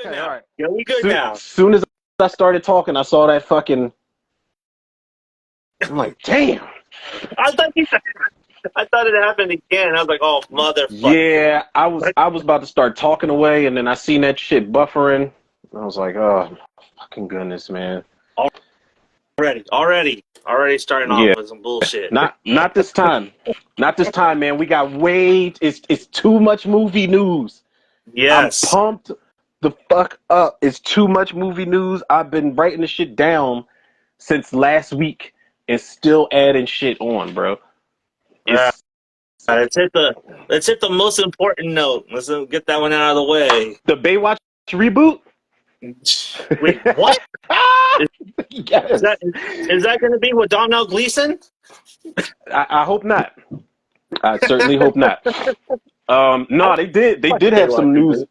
Okay, all right. Yeah, we good now. Soon as I started talking, I saw that fucking. I'm like, damn. I thought I thought it happened again. I was like, oh motherfucker. Yeah, I was about to start talking away, and then I seen that shit buffering. I was like, oh, fucking goodness, man. Already starting off Yeah, with some bullshit. not this time. Not this time, man. We got way. It's too much movie news. I'm Yes. pumped the fuck up. It's too much movie news. I've been writing the shit down since last week and still adding shit on, bro. Uh, It's let's hit the most important note. Let's get that one out of the way. the Baywatch reboot. Wait, what? Ah! Is, is Yes. that going to be with Domhnall Gleeson? I hope not. I certainly hope not. No, they did. They Fuck did have Baywatch, some news. dude.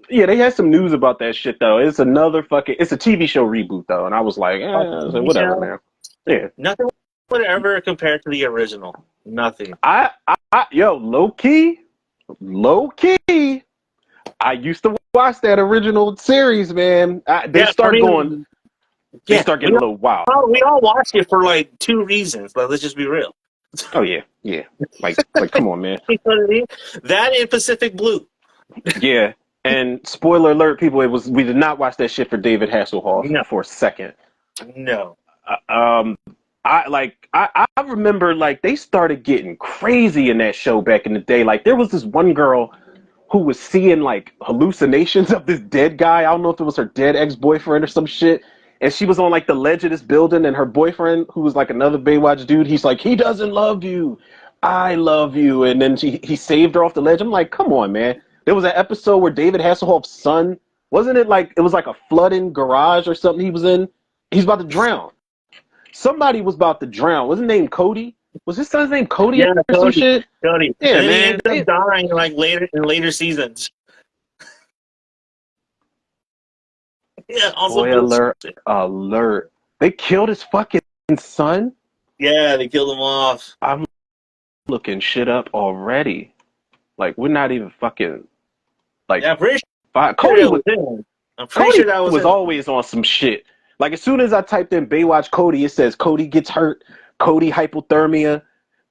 Yeah, they had some news about that shit though. It's another fucking. It's a TV show reboot though, and I was like, A I was like, TV whatever, show? man. Yeah. Nothing would ever compare to the original. Nothing. Yo, low key. I used to watch that original series, man. They Yeah, I start going. mean, They yeah, start getting a little wild. we all watched it for like two reasons. But let's just be real. Oh yeah, yeah. Like, come on, man. You know what I mean? That and Pacific Blue. Yeah. And spoiler alert, people, we did not watch that shit for David Hasselhoff No, for a second. no. Um, I remember like they started getting crazy in that show back in the day. Like there was this one girl who was seeing like hallucinations of this dead guy. I don't know if it was her dead ex-boyfriend or some shit. And she was on like the ledge of this building, and her boyfriend, who was like another Baywatch dude, he's like, he doesn't love you. I love you. And then he saved her off the ledge. I'm like, come on, man. There was an episode where David Hasselhoff's son, wasn't it like, it was like a flooding garage or something he was in? He's about to drown. Somebody was about to drown. Wasn't his name Cody? Was his son's name Cody Yeah, or some Cody. shit? Cody. Yeah, And then he man. ended up dying like later seasons. Yeah, also Spoiler bullshit. alert. They killed his fucking son? Yeah, they killed him off. I'm looking shit up already. Like, we're not even fucking, like, Yeah, I'm pretty sure Cody that was, was him. I'm pretty Cody sure that was was him. always on some shit. Like, as soon as I typed in Baywatch Cody, it says Cody gets hurt, Cody hypothermia,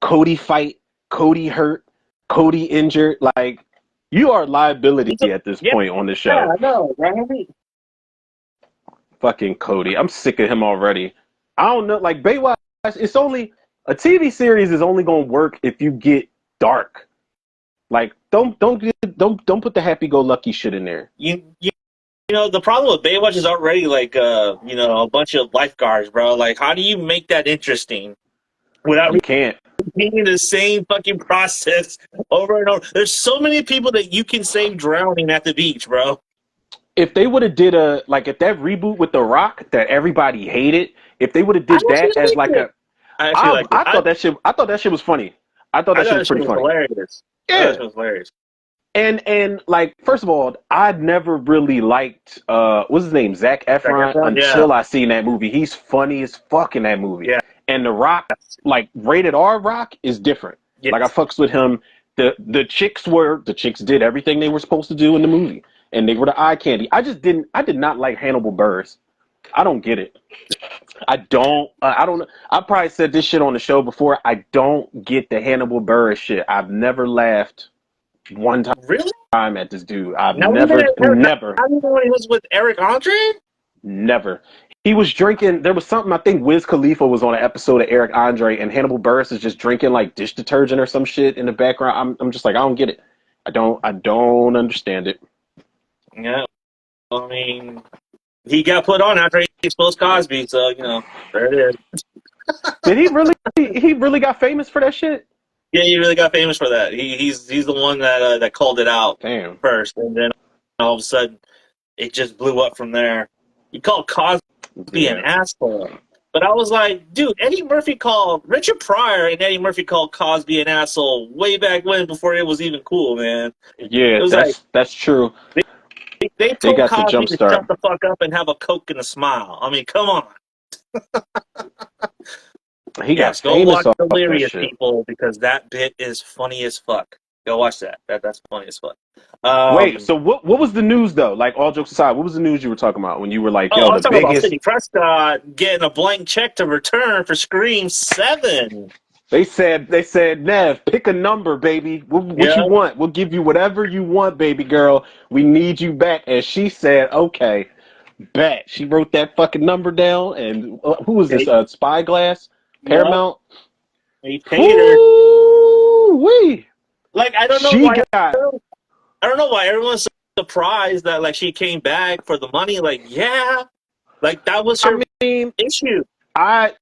Cody fight, Cody hurt, Cody injured. Like, you are a liability at this Yeah, point on the yeah, show. I know, right? Fucking Cody. I'm sick of him already. I don't know. Like, Baywatch, it's only, a TV series is only going to work if you get dark. Like, don't put the happy-go-lucky shit in there. You know, the problem with Baywatch is already like, a bunch of lifeguards, bro. Like, how do you make that interesting without You can't. repeating the same fucking process over and over? There's so many people that you can save drowning at the beach, bro. If they would have did if that reboot with The Rock that everybody hated, if they would have I did actually that as liked like it. a, I actually liked it. I thought that shit was funny. I thought I that shit thought was that shit pretty was funny. hilarious. I thought that Yeah. shit was hilarious. And like, first of all, I'd never really liked what's his name, Zac Efron, Yeah, until I seen that movie. He's funny as fuck in that movie. yeah, And The Rock, like rated R Rock, is different. yes. Like I fucks with him. The chicks did everything they were supposed to do in the movie, and they were the eye candy. I did not like Hannibal Buress. I don't get it. I don't know. I probably said this shit on the show before. I don't get the Hannibal Buress shit. I've never laughed one Really? time at this dude. I've Not never, even never, not even when he was with Eric Andre? never. He was drinking. There was something. I think Wiz Khalifa was on an episode of Eric Andre, and Hannibal Buress is just drinking like dish detergent or some shit in the background. I'm just like, I don't get it. I don't understand it. Yeah. I mean, he got put on after he exposed Cosby, so there it is. Did he really? He really got famous for that shit? Yeah, he really got famous for that. He's the one that called it out Damn. first, and then all of a sudden it just blew up from there. He called Cosby an Yeah. asshole, but I was like, dude, Eddie Murphy called Richard Pryor and Eddie Murphy called Cosby an asshole way back when, before it was even cool, man. Yeah, It was like that's true. they They told got the Cosby jump to start. shut the fuck up and have a Coke and a smile. I mean, come on. He got Yes, go famous watch off that Delirious, shit. people, because that bit is funny as fuck. Go watch that. That's funny as fuck. Wait, Um, so what was the news though? Like all jokes aside, what was the news you were talking about when you were like, oh, yo, I'm the talking about biggest Sidney Prescott getting a blank check to return for Scream 7. they said, Nev, pick a number, baby. What Yeah. you want? We'll give you whatever you want, baby girl. We need you back. And she said, okay, bet. She wrote that fucking number down. And who was this? They, Spyglass? yep. Paramount? He paid her. Woo-wee. Like I don't know She why. got, I don't know why everyone's so surprised that like she came back for the money. Like yeah, like that was I her mean, issue. I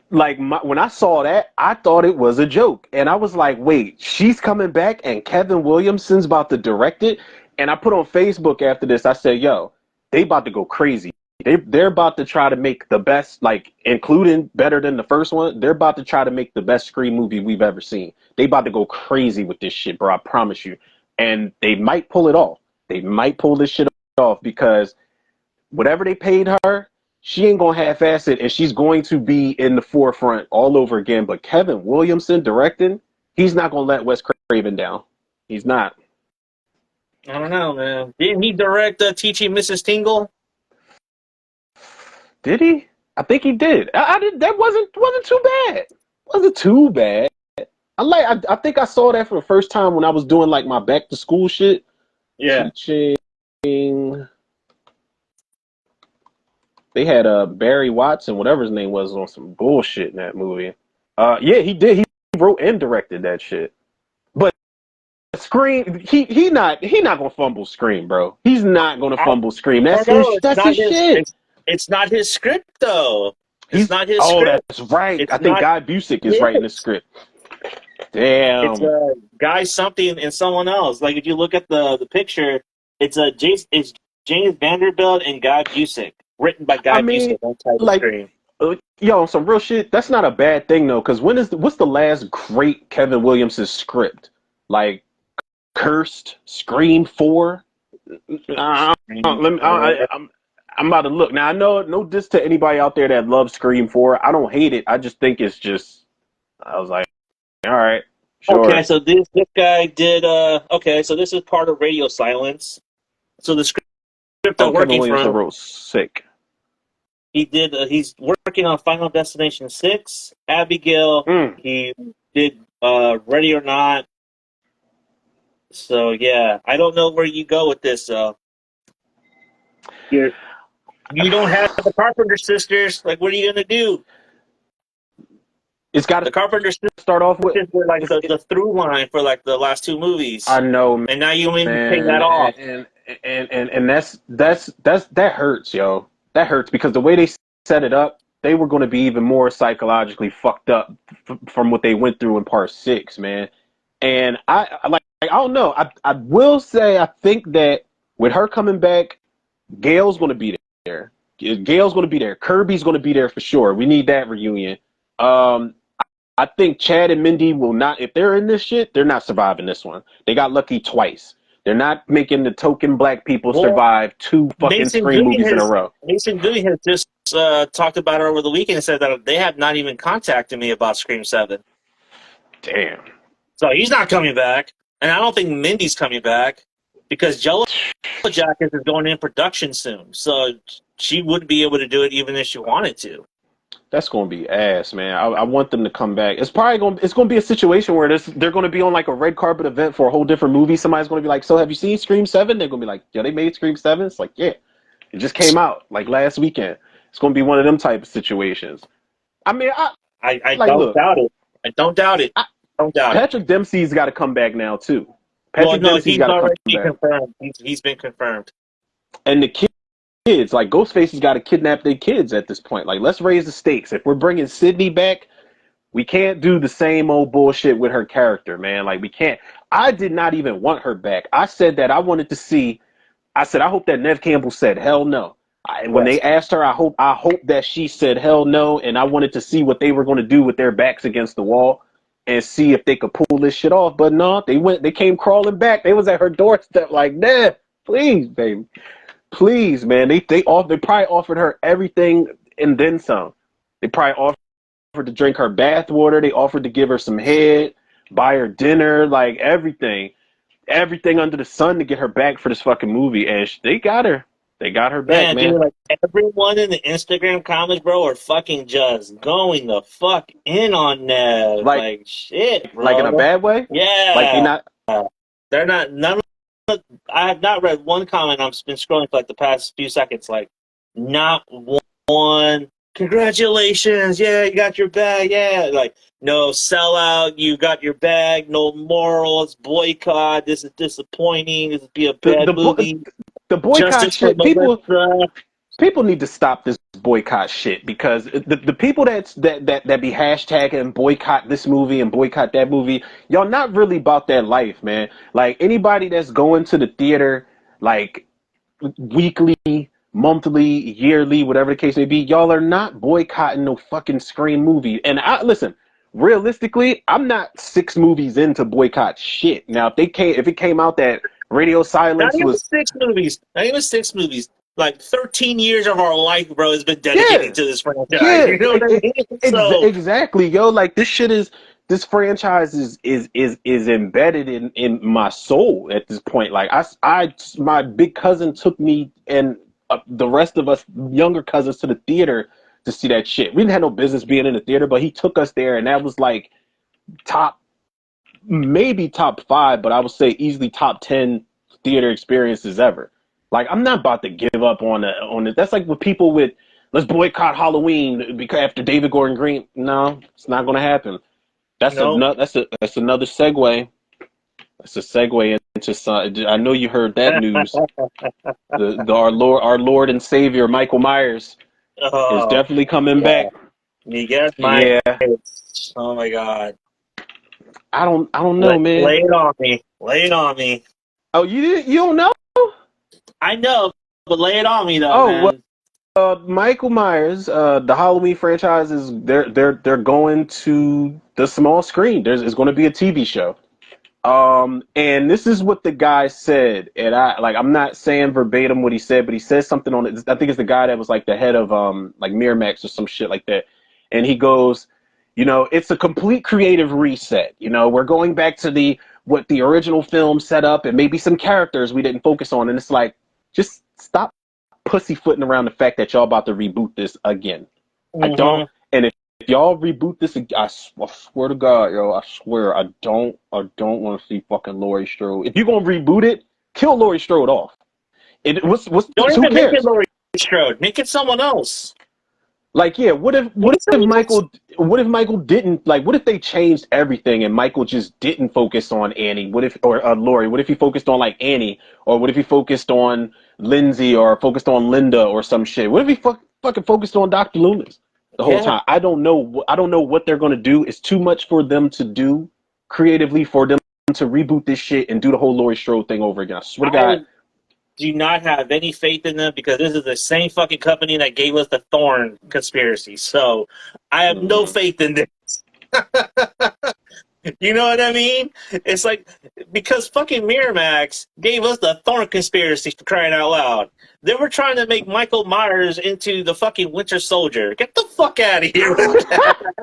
when I saw that, I thought it was a joke, and I was like, "Wait, she's coming back, and Kevin Williamson's about to direct it." And I put on Facebook after this. I said, "Yo, they about to go crazy. They're about to try to make the best, like including better than the first one. They're about to try to make the best Scream movie we've ever seen. They about to go crazy with this shit, bro. I promise you. And they might pull it off. They might pull this shit off because whatever they paid her, she ain't gonna half-ass it, and she's going to be in the forefront all over again. But Kevin Williamson directing, he's not gonna let Wes Craven down. He's not. I don't know, man. Didn't he direct Teaching Mrs. Tingle? Did he? I think he did. I did. That wasn't too bad. Wasn't too bad. I think I saw that for the first time when I was doing like my back to school shit. Yeah. Teaching. They had Barry Watson, whatever his name was, on some bullshit in that movie. Yeah, he did. He wrote and directed that shit. But Scream, he not gonna fumble Scream, bro. He's not gonna I fumble Scream. don't know. It's That's not his his. shit. It's not his script though. It's He's not his oh, script. that's right. It's I think not Guy Busick is writing the his. script. It's Damn. a guy something and someone else. Like if you look at the picture, it's James Vanderbilt and Guy Busick, written by I Guy mean, Busick on Title like, Screen. yo, some real shit. That's not a bad thing though, because what's the last great Kevin Williams' script? Like Cursed, Scream 4. Let me. I'm about to look now. I know no diss to anybody out there that loves Scream 4. I don't hate it. I just think it's just. I was like, all right, Okay, sure. so this guy did. Okay, so this is part of Radio Silence. So the script Oh, I'm Kevin working Williamson from, wrote Sick. he did. He's working on Final Destination 6, Abigail. Mm. He did Ready or Not. So yeah, I don't know where you go with this. You're you don't have the Carpenter sisters. Like, what are you gonna do? It's got The to Carpenter start off with. sisters were like It's, the through line for like the last two I movies, know, and now you only need to pay man, that off. and that hurts, yo. That hurts because the way they set it up, they were going to be even more psychologically fucked up from what they went through in part 6, man. And I don't know. I will say I think that with her coming back, Gail's going to be there. Gail's going to be there. Kirby's going to be there for sure. We need that reunion. Um, I think Chad and Mindy will not, if they're in this shit, they're not surviving this one. They got lucky twice. They're not making the token black people Well, survive 2 fucking Scream movies in a row. Mason Goody has just talked about it over the weekend and said that they have not even contacted me about Scream 7. Damn. So he's not coming back, and I don't think Mindy's coming back because Jello Jackets is going in production soon, so she wouldn't be able to do it even if she wanted to. That's gonna be ass, man. I want them to come back. It's gonna be a situation where they're gonna be on like a red carpet event for a whole different movie. Somebody's gonna be like, "So have you seen Scream 7?" They're gonna be like, "Yeah, they made Scream 7." It's like, yeah, it just came out like last weekend. It's gonna be one of them type of situations. I mean, I like don't look, doubt it. I don't doubt it. I, Don't doubt it. Patrick Dempsey's got to come back now too. Well, Patrick no, Dempsey's he's got to come already back, confirmed. He's been confirmed. and the kids, like Ghostface has got to kidnap their kids at this point. Like, let's raise the stakes. If we're bringing Sydney back, we can't do the same old bullshit with her character, man. Like, we can't. I did not even want her back. I said that I wanted to see. I said I hope that Nev Campbell said hell no. When Yes. they asked her, I hope that she said hell no, and I wanted to see what they were going to do with their backs against the wall and see if they could pull this shit off. But no, they came crawling back. They was at her doorstep like, Nev, please, baby. Please, man. They probably offered her everything and then some. They probably offered to drink her bath water. They offered to give her some head, buy her dinner, like everything. everything under the sun to get her back for this fucking movie, and they got her. They got her back, Man, dude, man. like everyone in the Instagram comments, bro, are fucking just going the fuck in on Nev. Like, Like shit, like in a bro. bad way. Like they Yeah. not. They're not none of I have not read one comment. I've been scrolling for like the past few seconds, like not one congratulations, yeah, you got your bag, yeah. Like, no sellout, you got your bag, no morals, boycott, this is disappointing, this would be a the bad the bo- movie. the boycott Justice for shit. Melissa. People need to stop this boycott shit because the people that be hashtagging boycott this movie and boycott that movie, y'all not really about that life, man. Like anybody that's going to the theater like weekly, monthly, yearly, whatever the case may be, y'all are not boycotting no fucking Scream movie. And I listen, realistically, I'm not 6 movies into boycott shit. Now if it came out that Radio Not Silence even was 6 movies. Not even 6 movies. Like 13 years of our life, bro, has been yeah, dedicated to this franchise. yeah, You know what I mean? So, exactly, yo. Like this franchise is embedded in my soul at this point. Like my big cousin took me and the rest of us younger cousins to the theater to see that shit. We didn't have no business being in the theater, but he took us there, and that was like top, maybe top 5, but I would say easily top 10 theater experiences ever. Like I'm not about to give up on it. That's like with people with let's boycott Halloween because after David Gordon Green. No, it's not going to happen. no. That's another segue. That's a segue into some. I know you heard that news. Our Lord and Savior Michael Myers is Oh, definitely coming yeah. back. You guess my. Yeah, Oh my God. I don't know, man. Lay it on me. Lay it on me. Oh, you don't know? I know, but lay it on me though, Oh well. man. Michael Myers, the Halloween franchise is they're going to the small screen. It's going to be a TV show. And this is what the guy said, and I'm not saying verbatim what he said, but he says something on it. I think it's the guy that was like the head of like Miramax or some shit like that, and he goes, it's a complete creative reset. We're going back to what the original film set up, and maybe some characters we didn't focus on, and it's like just stop pussyfooting around the fact that y'all about to reboot this again. I don't, Mm-hmm. and if y'all reboot this, I swear to God, yo, I swear, I don't want to see fucking Laurie Strode. If you're gonna reboot it, kill Laurie Strode off. Don't Who even make it cares? Laurie Strode. Make it someone else. Like, yeah, Make it someone else. What if Michael didn't like? What if they changed everything and Michael just didn't focus on Annie? What if or Laurie? What if he focused on like Annie, or what if he focused on Lindsay, or focused on Linda, or some shit? What if he fucking focused on Dr. Loomis the whole Yeah. time? I don't know. I don't know what they're gonna do. It's too much for them to do creatively for them to reboot this shit and do the whole Laurie Strode thing over again. I swear to God. I do not have any faith in them because this is the same fucking company that gave us the Thorn conspiracy. So I have no Mm-hmm. faith in this. You know what I mean? It's like because fucking Miramax gave us the Thorn conspiracy for crying out loud. They were trying to make Michael Myers into the fucking Winter Soldier. Get the fuck out of here with that.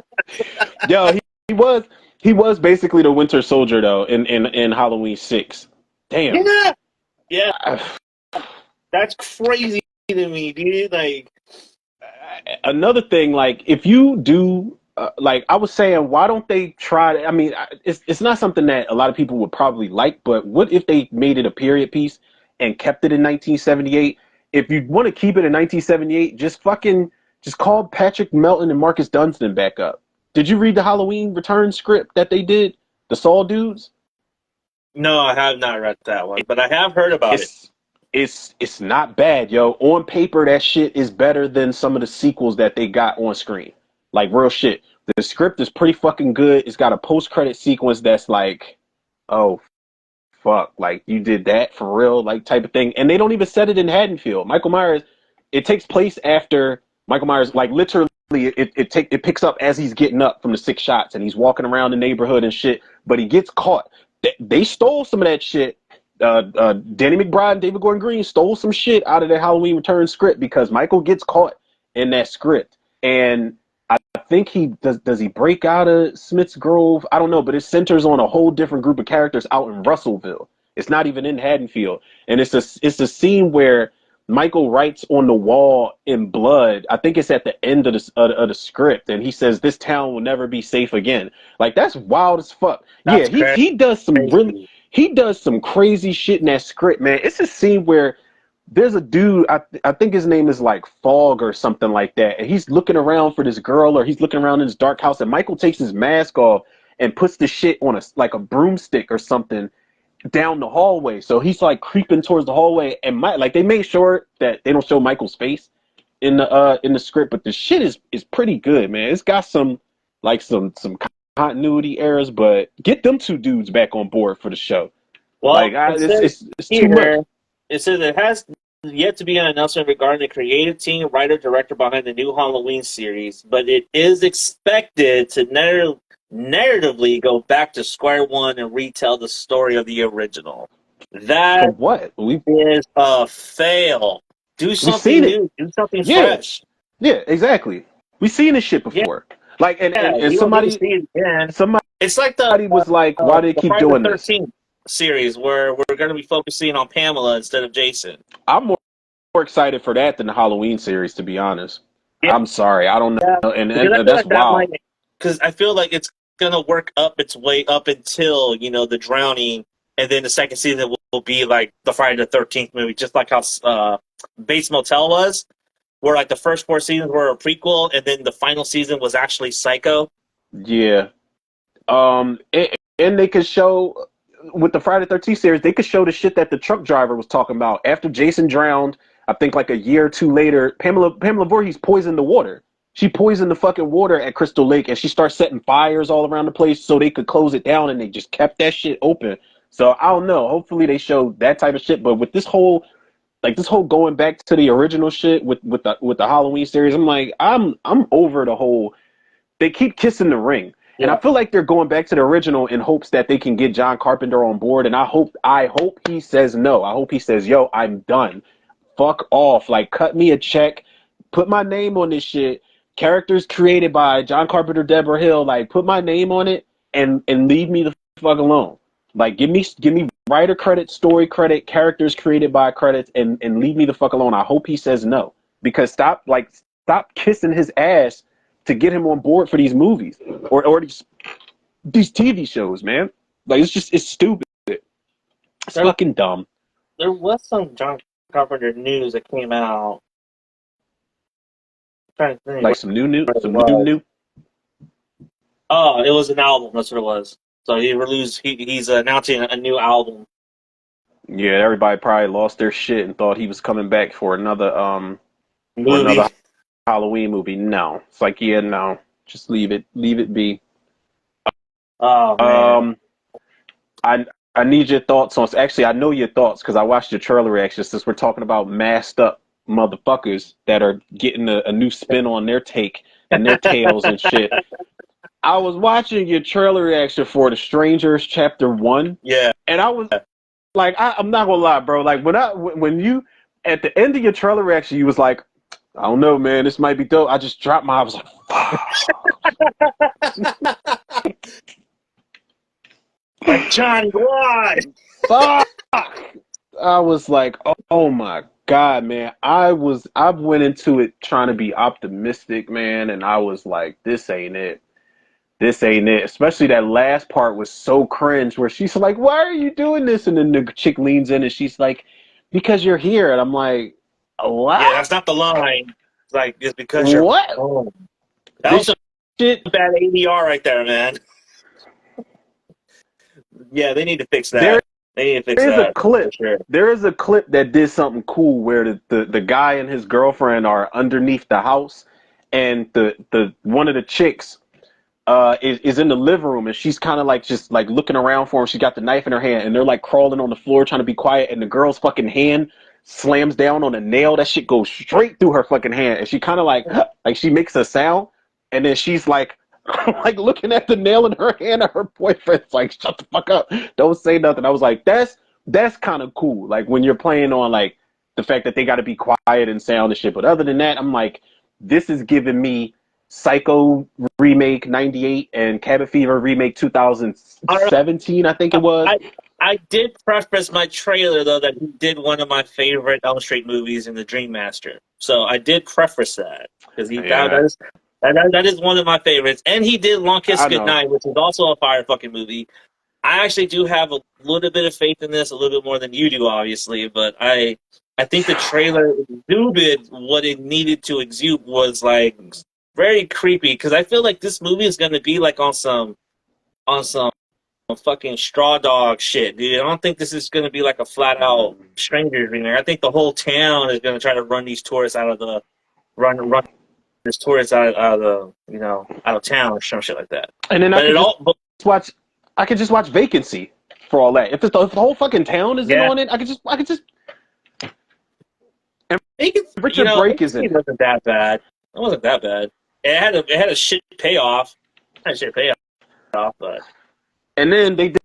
Yo, he was he was basically the Winter Soldier though in Halloween 6. Damn. Yeah, yeah, I- that's crazy to me, dude. Like, Another thing, like if you do, like I was saying, why don't they try? I mean, it's not something that a lot of people would probably like, but what if they made it a period piece and kept it in 1978? If you want to keep it in 1978, just call Patrick Melton and Marcus Dunstan back up. Did you read the Halloween Return script that they did? The Saw dudes? no, I have not read that one, but I have heard about it. It's it's not bad, yo. On paper, that shit is better than some of the sequels that they got on screen. Like real shit. The script is pretty fucking good. It's got a post credit sequence that's like, oh fuck, like you did that for real, like type of thing. And they don't even set it in Haddonfield. Michael Myers, it takes place after Michael Myers, like literally, it picks up as he's getting up from the 6 shots and he's walking around the neighborhood and shit. But he gets caught. They stole some of that shit. Danny McBride and David Gordon Green stole some shit out of the Halloween Return script because Michael gets caught in that script. And I think he does. Does he break out of Smith's Grove? I don't know, but it centers on a whole different group of characters out in Russellville. It's not even in Haddonfield. And it's a scene where Michael writes on the wall in blood. I think it's at the end of the script, and he says, "This town will never be safe again." Like, that's wild as fuck. Yeah, That's crazy. he does some crazy shit in that script, man. It's a scene where there's a dude, I think his name is like Fog or something like that, and he's looking around for this girl, or he's looking around in his dark house, and Michael takes his mask off and puts the shit on a broomstick or something down the hallway. So he's like creeping towards the hallway, and like they made sure that they don't show Michael's face in the script, but the shit is pretty good, man. It's got some continuity errors, but get them two dudes back on board for the show. Well, Like, it's too much. It says it has yet to be an announcement regarding the creative team, writer, director behind the new Halloween series, but it is expected to narratively go back to square one and retell the story of the original. For That what? is a fail. Do We've something seen it. new. Do something Yeah, fresh. yeah, exactly. We've seen this shit Yeah, before. Like, and you don't need to see it again. somebody It's like was like, why do they the keep Friday doing the this? 13th series where we're going to be focusing on Pamela instead of Jason. I'm more excited for that than the Halloween series, to be honest. Yeah, I'm sorry, I don't know, because I and feel that's like that wild. might. Because I feel like it's going to work up its way up until the drowning, and then the second season will be like the Friday the 13th movie, just like how Bates Motel was, where like the first 4 seasons were a prequel, and then the final season was actually Psycho. Yeah. And they could show with the Friday the 13th series, they could show the shit that the truck driver was talking about after Jason drowned. I think like a year or two later, Pamela Voorhees poisoned the water. She poisoned the fucking water at Crystal Lake, and she started setting fires all around the place so they could close it down, and they just kept that shit open. So I don't know. Hopefully they show that type of shit. But with this whole going back to the original shit with the Halloween series, I'm like, I'm over the whole. They keep kissing the ring. And I Yeah, feel like they're going back to the original in hopes that they can get John Carpenter on board. And I hope he says no. I hope he says, "Yo, I'm done. Fuck off. Like, cut me a check. Put my name on this shit. Characters created by John Carpenter, Deborah Hill. Like, put my name on it and leave me the fuck alone. Like, give me writer credit, story credit, characters created by credits, and leave me the fuck alone." I hope he says no, because stop kissing his ass to get him on board for these movies or these TV shows, man. Like, it's stupid. It's there fucking dumb. there was some John Carpenter news that came out. I'm trying to think Like, what it was. Oh, it was an album. That's what it was. So he's announcing a new album. Yeah, everybody probably lost their shit and thought he was coming back for Movie. another Halloween movie. No, it's like, yeah, no, just leave it be. Oh man. Um, I I need your thoughts on. Actually, I know your thoughts because I watched your trailer reaction. Since we're talking about masked up motherfuckers that are getting a new spin on their take and their tales and shit. I was watching your trailer reaction for The Strangers Chapter 1, Yeah. and I was like, I'm not gonna lie, bro. Like, when you at the end of your trailer reaction, you was like, "I don't know, man, this might be dope." I just dropped I was like, Like Johnny, why? fuck. I was like, oh my God, man. I went into it trying to be optimistic, man, and I was like, this ain't it. This ain't it. Especially that last part was so cringe where she's like, "Why are you doing this?" And then the chick leans in and she's like, "Because you're here." And I'm like, Yeah, what? that's not the line. It's like it's because you're What? home. That was This shit. a bad ADR right there, man. Yeah, they need to fix There that. They need to fix is a that for clip. sure. There is a clip that did something cool where the guy and his girlfriend are underneath the house, and the one of the chicks is in the living room, and she's kind of like just like looking around for him. She got the knife in her hand, and they're like crawling on the floor trying to be quiet, and the girl's fucking hand slams down on a nail. That shit goes straight through her fucking hand, and she kind of like she makes a sound, and then she's like like looking at the nail in her hand, and her boyfriend's like, "Shut the fuck up, don't say nothing." I was like, that's kind of cool, like when you're playing on like the fact that they got to be quiet and sound and shit. But other than that, I'm like, this is giving me Psycho remake '98 and Cabin Fever remake All right. 2017, I think it was. I did preface my trailer though that he did one of my favorite Elm Street movies in The Dream Master. So I did preface that because Yeah, that is one of my favorites, and he did Long Kiss I know. Goodnight, which is also a fire fucking movie. I actually do have a little bit of faith in this, a little bit more than you do, obviously, but I think the trailer exuded what it needed to exude was like very creepy because I feel like this movie is going to be like on some fucking straw dog shit, dude. I don't think this is going to be like a flat out strangers remake. I think the whole town is going to try to run these tourists out of the run this tourists out of the out of town or some shit like that. And then But it all but, watch, I could just watch Vacancy for all that. If the whole fucking town isn't yeah, on it, I could just. And Richard Brake is in it it. wasn't that bad. It wasn't that bad. It had a shit payoff. It had a shit payoff, but And then they did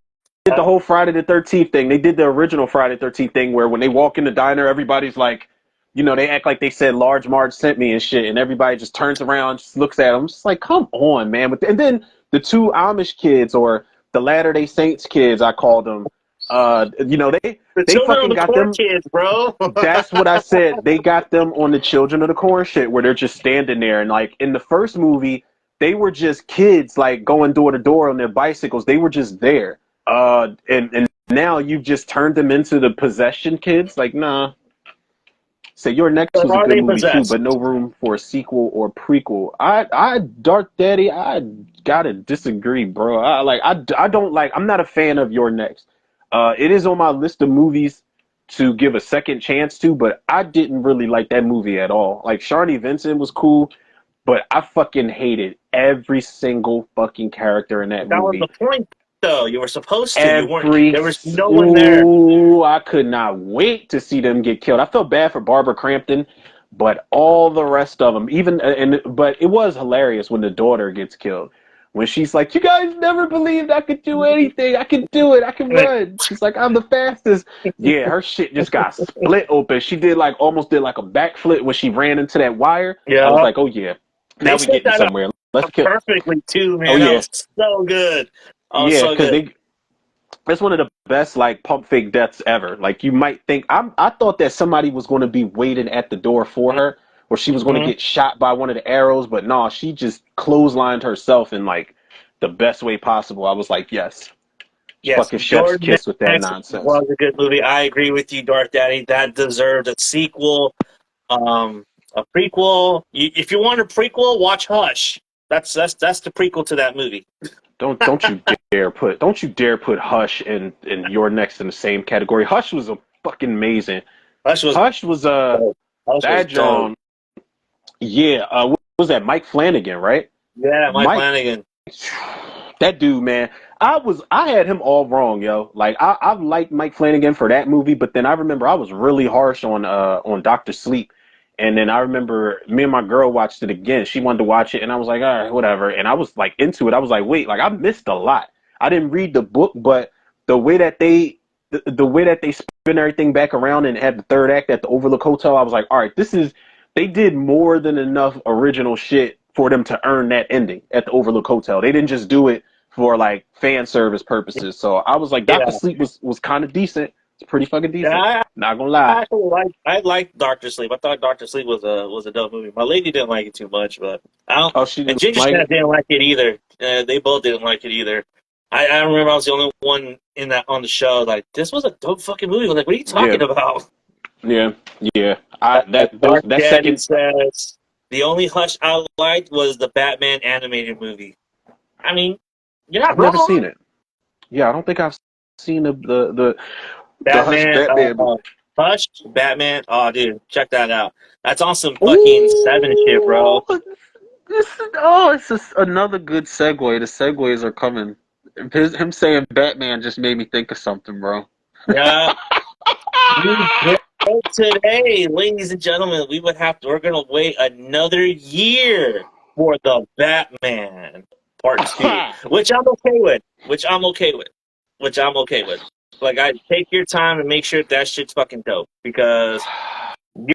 the whole Friday the 13th thing. They did the original Friday the 13th thing where when they walk in the diner, everybody's like, they act like they said Large Marge sent me and shit, and everybody just turns around, just looks at them, just like, come on, man. And then the 2 Amish kids, or the Latter Day Saints kids, I called them. the They children of fucking the got court them. kids, bro. That's what I said. They got them on the Children of the Corn shit, where they're just standing there, and like in the first movie, they were just kids, like going door to door on their bicycles. They were just there. And now you've just turned them into the possession kids. Like, nah. So Your Next But was a are good they movie too, possessed? but no room for a sequel or prequel. Dark Daddy, I gotta disagree, bro. I don't like. I'm not a fan of Your Next. It is on my list of movies to give a second chance to, but I didn't really like that movie at all. Like, Sharni Vincent was cool, but I fucking hated every single fucking character in that That was the movie. point, though. You were supposed to. You weren't. Every There was no one there. Ooh, I could not wait to see them get killed. I felt bad for Barbara Crampton, but all the rest of them, but it was hilarious when the daughter gets killed. When she's like, "You guys never believed I could do anything. I can do it. I can run." She's like, "I'm the fastest." Yeah, her shit just got split open. She did like almost did like a backflip when she ran into that wire. I was Yeah, like, "Oh yeah, they now we set getting that up somewhere. Let's kill." perfectly too, Oh man. That yeah, was so good. Oh, yeah, so because good. that's one of the best like pump fake deaths ever. Like, you might think I thought that somebody was going to be waiting at the door for her, or she was going to Mm-hmm. get shot by one of the arrows, but no, she just clotheslined herself in like the best way possible. I was like, yes, Yes, fucking chef's Your kiss with that Next nonsense. was a good movie. I agree with you, Dark Daddy. That deserved a sequel, um, a prequel. If you want a prequel, watch Hush. That's the prequel to that movie. Don't you dare put Hush and Your Next in the same category. Hush was a fucking amazing. Hush was Hush was dope. Hush was that dope. John. Yeah, what was that? Mike Flanagan, right? Yeah, Mike Mike, Flanagan. that dude, man. I had him all wrong, yo. Like, I liked Mike Flanagan for that movie, but then I remember I was really harsh on Doctor Sleep. And then I remember me and my girl watched it again. She wanted to watch it, and I was like, all right, whatever. And I was like into it. I was like, wait, like, I missed a lot. I didn't read the book, but the way that the way that they spin everything back around and had the third act at the Overlook Hotel, I was like, all right, they did more than enough original shit for them to earn that ending at the Overlook Hotel. They didn't just do it for like fan service purposes. So I was like, Doctor Yeah, Sleep was kind of decent. It's pretty fucking decent. yeah. Not gonna I lie. actually I liked Doctor Sleep. I thought Doctor Sleep was a dope movie. My lady didn't like it too much, but I don't. Oh, she And didn't Ginger like Snap it. didn't like it either. They both didn't like it either. I remember I was the only one in that on the show. Like, this was a dope fucking movie. I was like, what are you Yeah, talking about? yeah, yeah. I that those Dark that Daddy second. says the only Hush I liked was the Batman animated movie. I mean, you're not I've never seen wrong. it. Yeah, I don't think I've seen the Hush Batman, Batman. Hush, Batman. Oh, dude, check that out. That's on some fucking seven shit, bro. Ooh, it's just another good segue. The segues are coming. Him saying Batman just made me think of something, bro. Yeah, we broke today, ladies and gentlemen. We're gonna wait another year for the Batman Part Two, which I'm okay with. Which I'm okay with. Which I'm okay with. Like, I take your time and make sure that shit's fucking dope because you're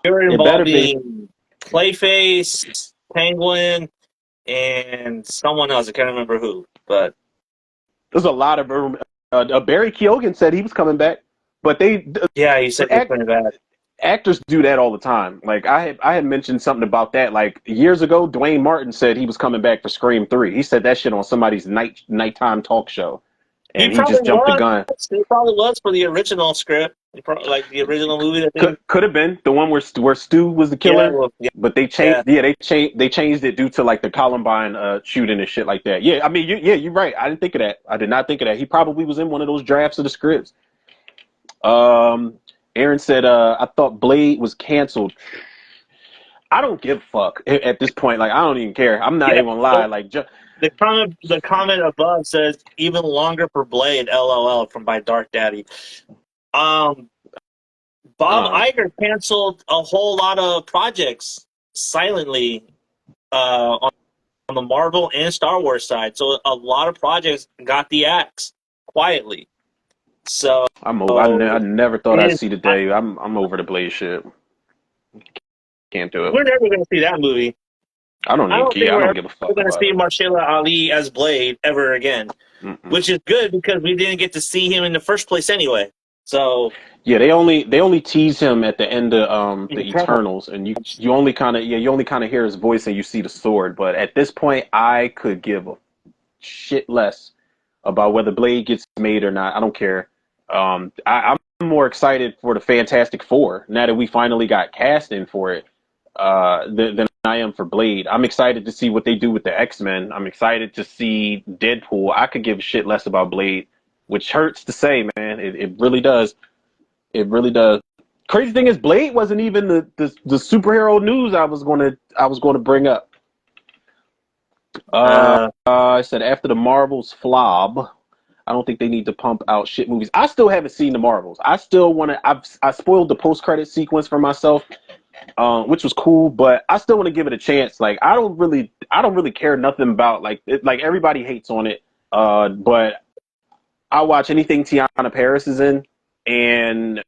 It better be. involving Clayface. Penguin and someone else. I can't remember who, but There's a lot of Barry Keoghan said he was coming back, but yeah, he said he was coming back. actors do that all the time. Like I had mentioned something about that. Like years ago, Dwayne Martin said he was coming back for Scream 3. He said that shit on somebody's nighttime talk show, He and he probably just jumped the was. gun. He probably was for the original script, like the original movie that they. Could have been the one where Stu was the Yeah, killer, well, yeah, but they changed. yeah. Yeah, they changed it due to like the Columbine shooting and shit like that. Yeah, I mean, you're right. I didn't think of that. I did not think of that. He probably was in one of those drafts of the scripts. Um, Aaron said, I thought Blade was canceled. I don't give a fuck at this point. Like, I don't even care. I'm not Yeah. even gonna lie. Like, The comment above says even longer for Blade. LOL from by Dark Daddy. Um, Bob uh, Iger canceled a whole lot of projects silently on the Marvel and Star Wars side. So a lot of projects got the axe quietly. So I'm over. I never thought I'd see the day. I'm over the Blade shit. Can't do it. we're never going to see that movie. I don't I even don't think care. I we're don't ever give a fuck going to about see it. Mahershala Ali as Blade ever again, Mm-mm. which is good because we didn't get to see him in the first place anyway. So Yeah, they only tease him at the end of the Eternals, and you only kind of hear his voice and you see the sword. But at this point, I could give a shit less about whether Blade gets made or not. I don't care. I'm more excited for the Fantastic Four now that we finally got casting for it than I am for Blade. I'm excited to see what they do with the X-Men. I'm excited to see Deadpool. I could give a shit less about Blade, which hurts to say, man. It really does. It really does. Crazy thing is, Blade wasn't even the superhero news I was gonna bring up. uh, I said after the Marvels flob, I don't think they need to pump out shit movies. I still haven't seen the Marvels. I still want to. I spoiled the post credit sequence for myself, which was cool, but I still want to give it a chance. Like I don't really care nothing about like everybody hates on it. But I watch anything Tiana Paris is in, and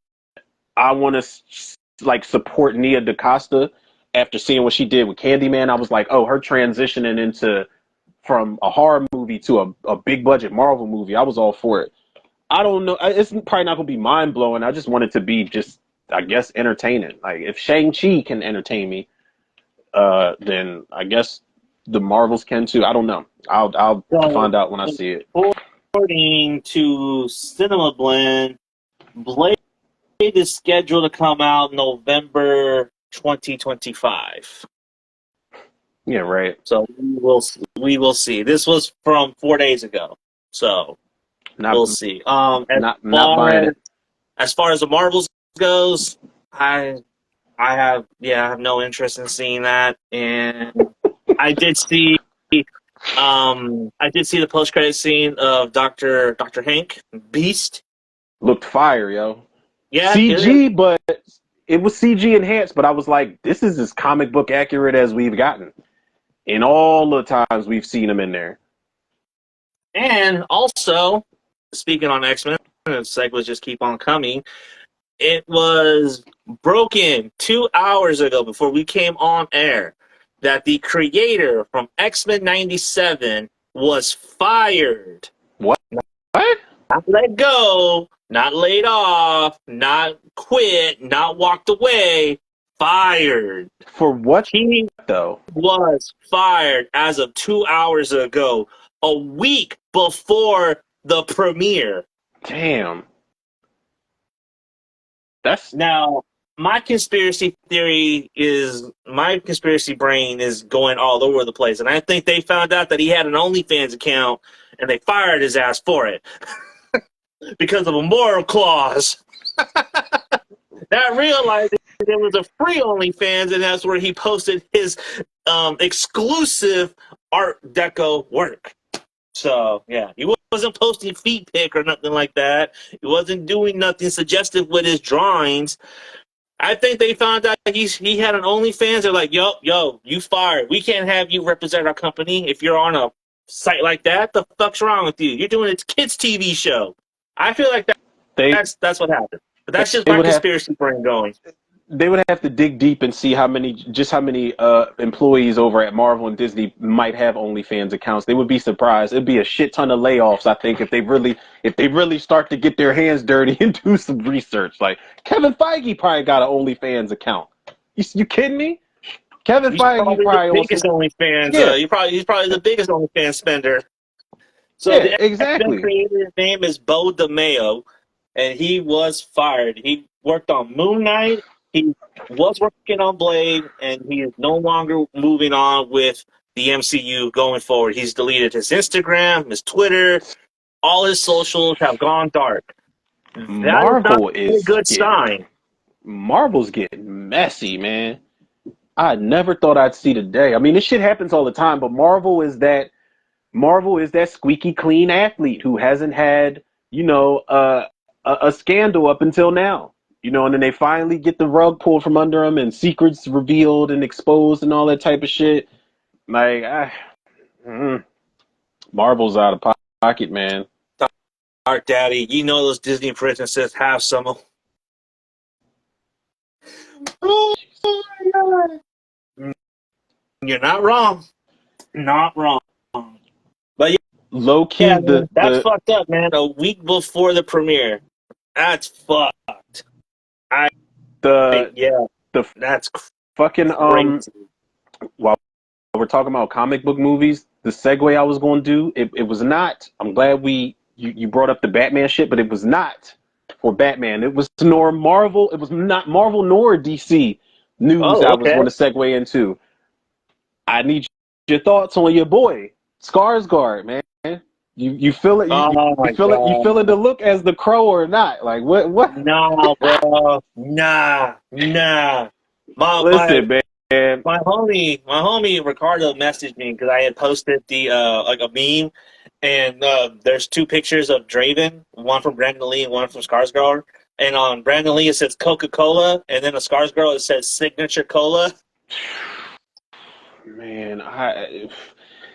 I want to like support Nia DaCosta after seeing what she did with Candyman. I was like, oh, her transitioning into from a horror movie to a big budget Marvel movie. I was all for it. I don't know. It's probably not gonna be mind blowing. I just want it to be just, I guess, entertaining. Like if Shang-Chi can entertain me, then I guess the Marvels can too. I don't know. I'll so find out when I see it. according to Cinema Blend, Blade is scheduled to come out November 2025. Yeah, right. So we will see. This was from 4 days ago, so Not we'll see. not buying it. As far as the Marvels goes, I I have no interest in seeing that, and I did see I did see the post credit scene of Doctor Hank Beast. Looked fire, yo. Yeah, CG, but it was CG enhanced. But I was like, this is as comic book accurate as we've gotten in all the times we've seen him in there. and also speaking on X-Men, and segues just keep on coming. It was broken 2 hours ago before we came on air that the creator from X-Men 97 was fired. What? What? Not let go, not laid off, not quit, not walked away. Fired. For what He though? was fired as of 2 hours ago, a week before the premiere. Damn. That's Now, my conspiracy brain is going all over the place, and I think they found out that he had an OnlyFans account, and they fired his ass for it because of a moral clause. Not realizing there was a free OnlyFans, and that's where he posted his exclusive Art Deco work. So yeah, he wasn't posting feet pic or nothing like that. He wasn't doing nothing suggestive with his drawings. I think they found out he had an OnlyFans. They're like, yo, you fired. We can't have you represent our company if you're on a site like that. The fuck's wrong with you? You're doing a kids TV show. I feel like they that's what happened. But that's just they my would have conspiracy brain going. they would have to dig deep and see how many employees over at Marvel and Disney might have OnlyFans accounts. They would be surprised. It'd be a shit ton of layoffs, I think, if they really start to get their hands dirty and do some research. Like Kevin Feige probably got an OnlyFans account. You kidding me? Kevin He's Feige probably the probably owns biggest some. OnlyFans. Yeah, He's probably the biggest OnlyFans spender. So yeah, the X-Men exactly. creator's name is Bo DeMayo, and he was fired. He worked on Moon Knight. He was working on Blade, and he is no longer moving on with the MCU going forward. He's deleted his Instagram, his Twitter, all his socials have gone dark. That is not Marvel a is good getting sign. Marvel's getting messy, man. I never thought I'd see the day. I mean, this shit happens all the time, but Marvel is that squeaky clean athlete who hasn't had, a scandal up until now. And then they finally get the rug pulled from under them and secrets revealed and exposed and all that type of shit. Like, Marvel's out of pocket, man. Art Daddy, you know those Disney princesses have some. Oh my God. You're not wrong. Not wrong. But Low yeah, key, man, that's fucked up, man. A week before the premiere. That's fucked. I the yeah, the that's fucking crazy. while we're talking about comic book movies, the segue I was going to do, it was not. I'm glad you brought up the Batman shit, but it was not for Batman. It was nor Marvel. It was not Marvel nor DC news Oh, I was okay. going to segue into. I need your thoughts on your boy Skarsgård, man. You feel it? Oh You my feel it? You feeling the God. look as the Crow or not? Like what? What? Nah, bro. Nah, nah. My my Listen, man. my homie Ricardo messaged me because I had posted the like a meme, and there's two pictures of Draven, one from Brandon Lee and one from Skarsgård. And on Brandon Lee it says Coca-Cola, and then on Skarsgård it says Signature Cola. Man,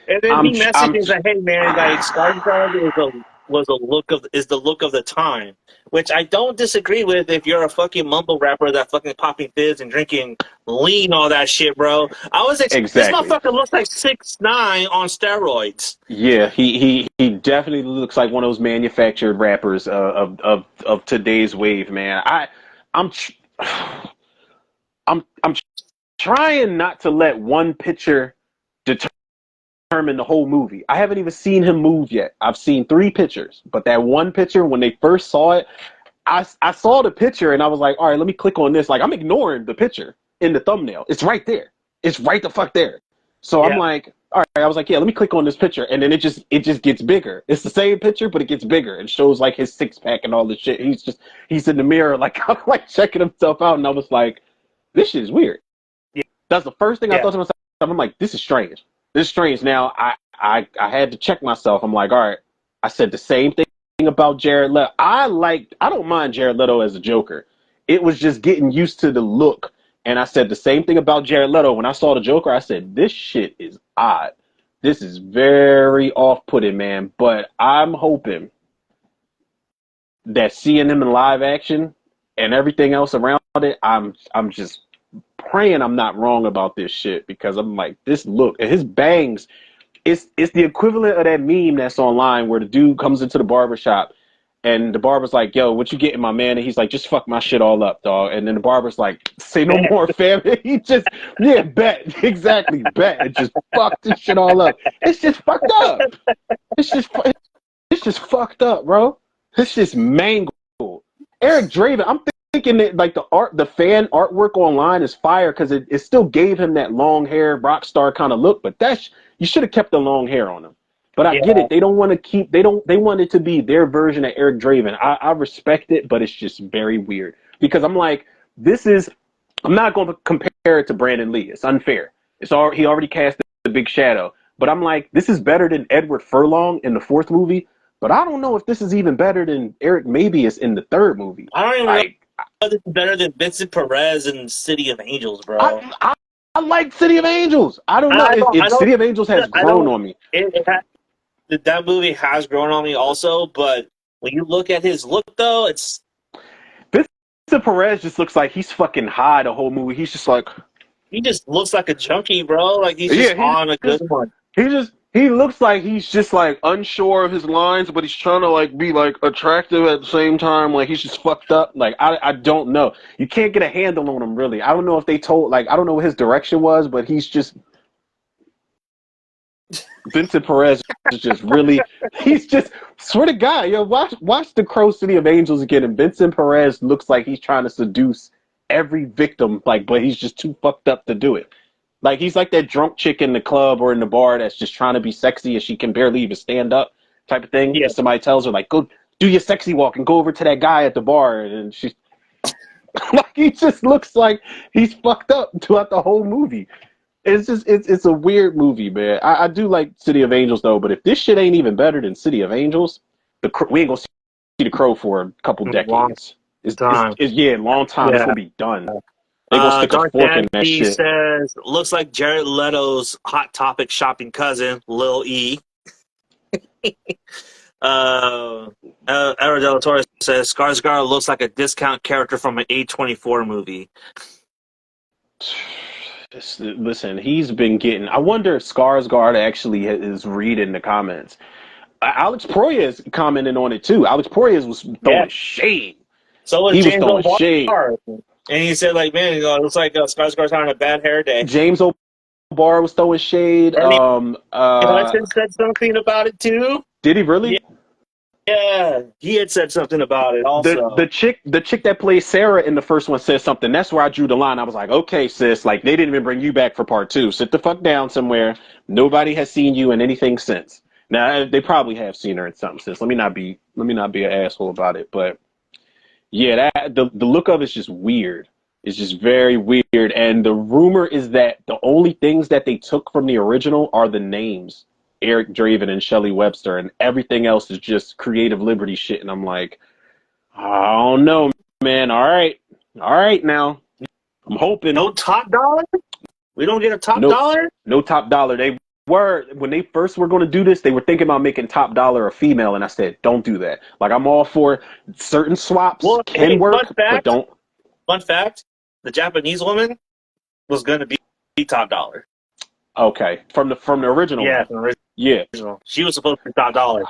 And then I'm he messaged I'm me and said, "Hey man, like Skarsgård is the look of the time," which I don't disagree with. If you're a fucking mumble rapper that fucking popping fizz and drinking lean, all that shit, bro. This exactly. motherfucker looks like 6ix9ine on steroids. Yeah, he definitely looks like one of those manufactured rappers of today's wave, man. I'm tr- I'm trying not to let one picture determine the whole movie. I haven't even seen him move yet. I've seen three pictures, but that one picture when they first saw it, I saw the picture and I was like, all right, let me click on this. Like I'm ignoring the picture in the thumbnail. It's right there. It's right the fuck there. So I'm Yeah, like, all right. I was like, yeah, let me click on this picture, and then it just gets bigger. It's the same picture, but it gets bigger. It shows like his six pack and all this shit. He's in the mirror like I'm like checking himself out, and I was like, this shit is weird. yeah, That's the first thing I yeah, thought to myself. I'm like, this is strange. This is strange. Now I had to check myself. I'm like, all right. I said the same thing about Jared Leto. I don't mind Jared Leto as a Joker. It was just getting used to the look. And I said the same thing about Jared Leto. When I saw the Joker, I said, this shit is odd. This is very off putting, man. But I'm hoping that seeing him in live action and everything else around it, I'm just praying I'm not wrong about this shit because I'm like, this look and his bangs, it's the equivalent of that meme that's online where the dude comes into the barbershop and the barber's like, yo, what you getting, my man? And he's like, just fuck my shit all up, dog. And then the barber's like, say no man. more, fam. He just, yeah, bet. Exactly, bet. And just fuck this shit all up. It's just fucked up. It's just, it's just fucked up, bro. It's just mangled. Eric Draven, I'm thinking that like the fan artwork online is fire because it still gave him that long hair rock star kind of look, but you should have kept the long hair on him. But I get Yeah, it. They don't want to they want it to be their version of Eric Draven. I respect it, but it's just very weird. Because I'm like, I'm not going to compare it to Brandon Lee. It's unfair. He already cast the Big Shadow. But I'm like, this is better than Edward Furlong in the fourth movie. But I don't know if this is even better than Eric Mabius in the third movie. I don't even know Like, if this is better than Vincent Perez in City of Angels, bro. I like City of Angels. I don't know. I don't, City of Angels has I grown don't. on me. That movie has grown on me also, but when you look at his look, though, it's Perez just looks like he's fucking high the whole movie. He's just like, He just looks like a junkie, bro. Like he's just yeah, on a good just one. he looks like he's just like unsure of his lines, but he's trying to like be like attractive at the same time. Like he's just fucked up. Like I don't know. You can't get a handle on him really. I don't know if they told like I don't know what his direction was, but he's just Vincent Perez is just really he's just swear to God, yo, watch the Crow City of Angels again, and Vincent Perez looks like he's trying to seduce every victim, like, but he's just too fucked up to do it. Like he's like that drunk chick in the club or in the bar that's just trying to be sexy and she can barely even stand up type of thing. Yeah. And somebody tells her like, go do your sexy walk and go over to that guy at the bar, and she's like, he just looks like he's fucked up throughout the whole movie. It's just it's a weird movie, man. I do like City of Angels though, but if this shit ain't even better than City of Angels, we ain't gonna see the Crow for a couple Long decades. time. Yeah, long time. It's Yeah. gonna be done. They gonna stick a Dark fork in that Nancy shit. says, looks like Jared Leto's Hot Topic shopping cousin, Lil E. Aaron Del Toro says, Skarsgård looks like a discount character from an A24 movie. Listen, he's been getting. I wonder if Skarsgård actually is reading the comments. Alex Proyas commented on it too. Alex Proyas was Yeah. throwing shade. So was He was James throwing shade. O'Barr. And he said, like, man, it looks like Skarsgård's having a bad hair day. James O'Barr was throwing shade. Ernie Hudson said something about it too. Did he really? Yeah, he had said something about it also. The chick that plays Sarah in the first one said something. That's where I drew the line. I was like, okay, sis, like they didn't even bring you back for part 2. Sit the fuck down somewhere. Nobody has seen you in anything since. Now they probably have seen her in something since. Let me not be an asshole about it. But yeah, that the look of it's just weird. It's just very weird. And the rumor is that the only things that they took from the original are the names. Eric Draven and Shelley Webster, and everything else is just creative liberty shit. And I'm like, I don't know, man. All right now. I'm hoping. No top dollar? We don't get a top no, dollar? No top dollar. They were when they first were going to do this. They were thinking about making top dollar a female, and I said, don't do that. Like I'm all for certain swaps can work, but don't. Fun fact: the Japanese woman was going to be top dollar. Okay, from the original. Yeah, from the original. Yeah, she was supposed to be top dollar.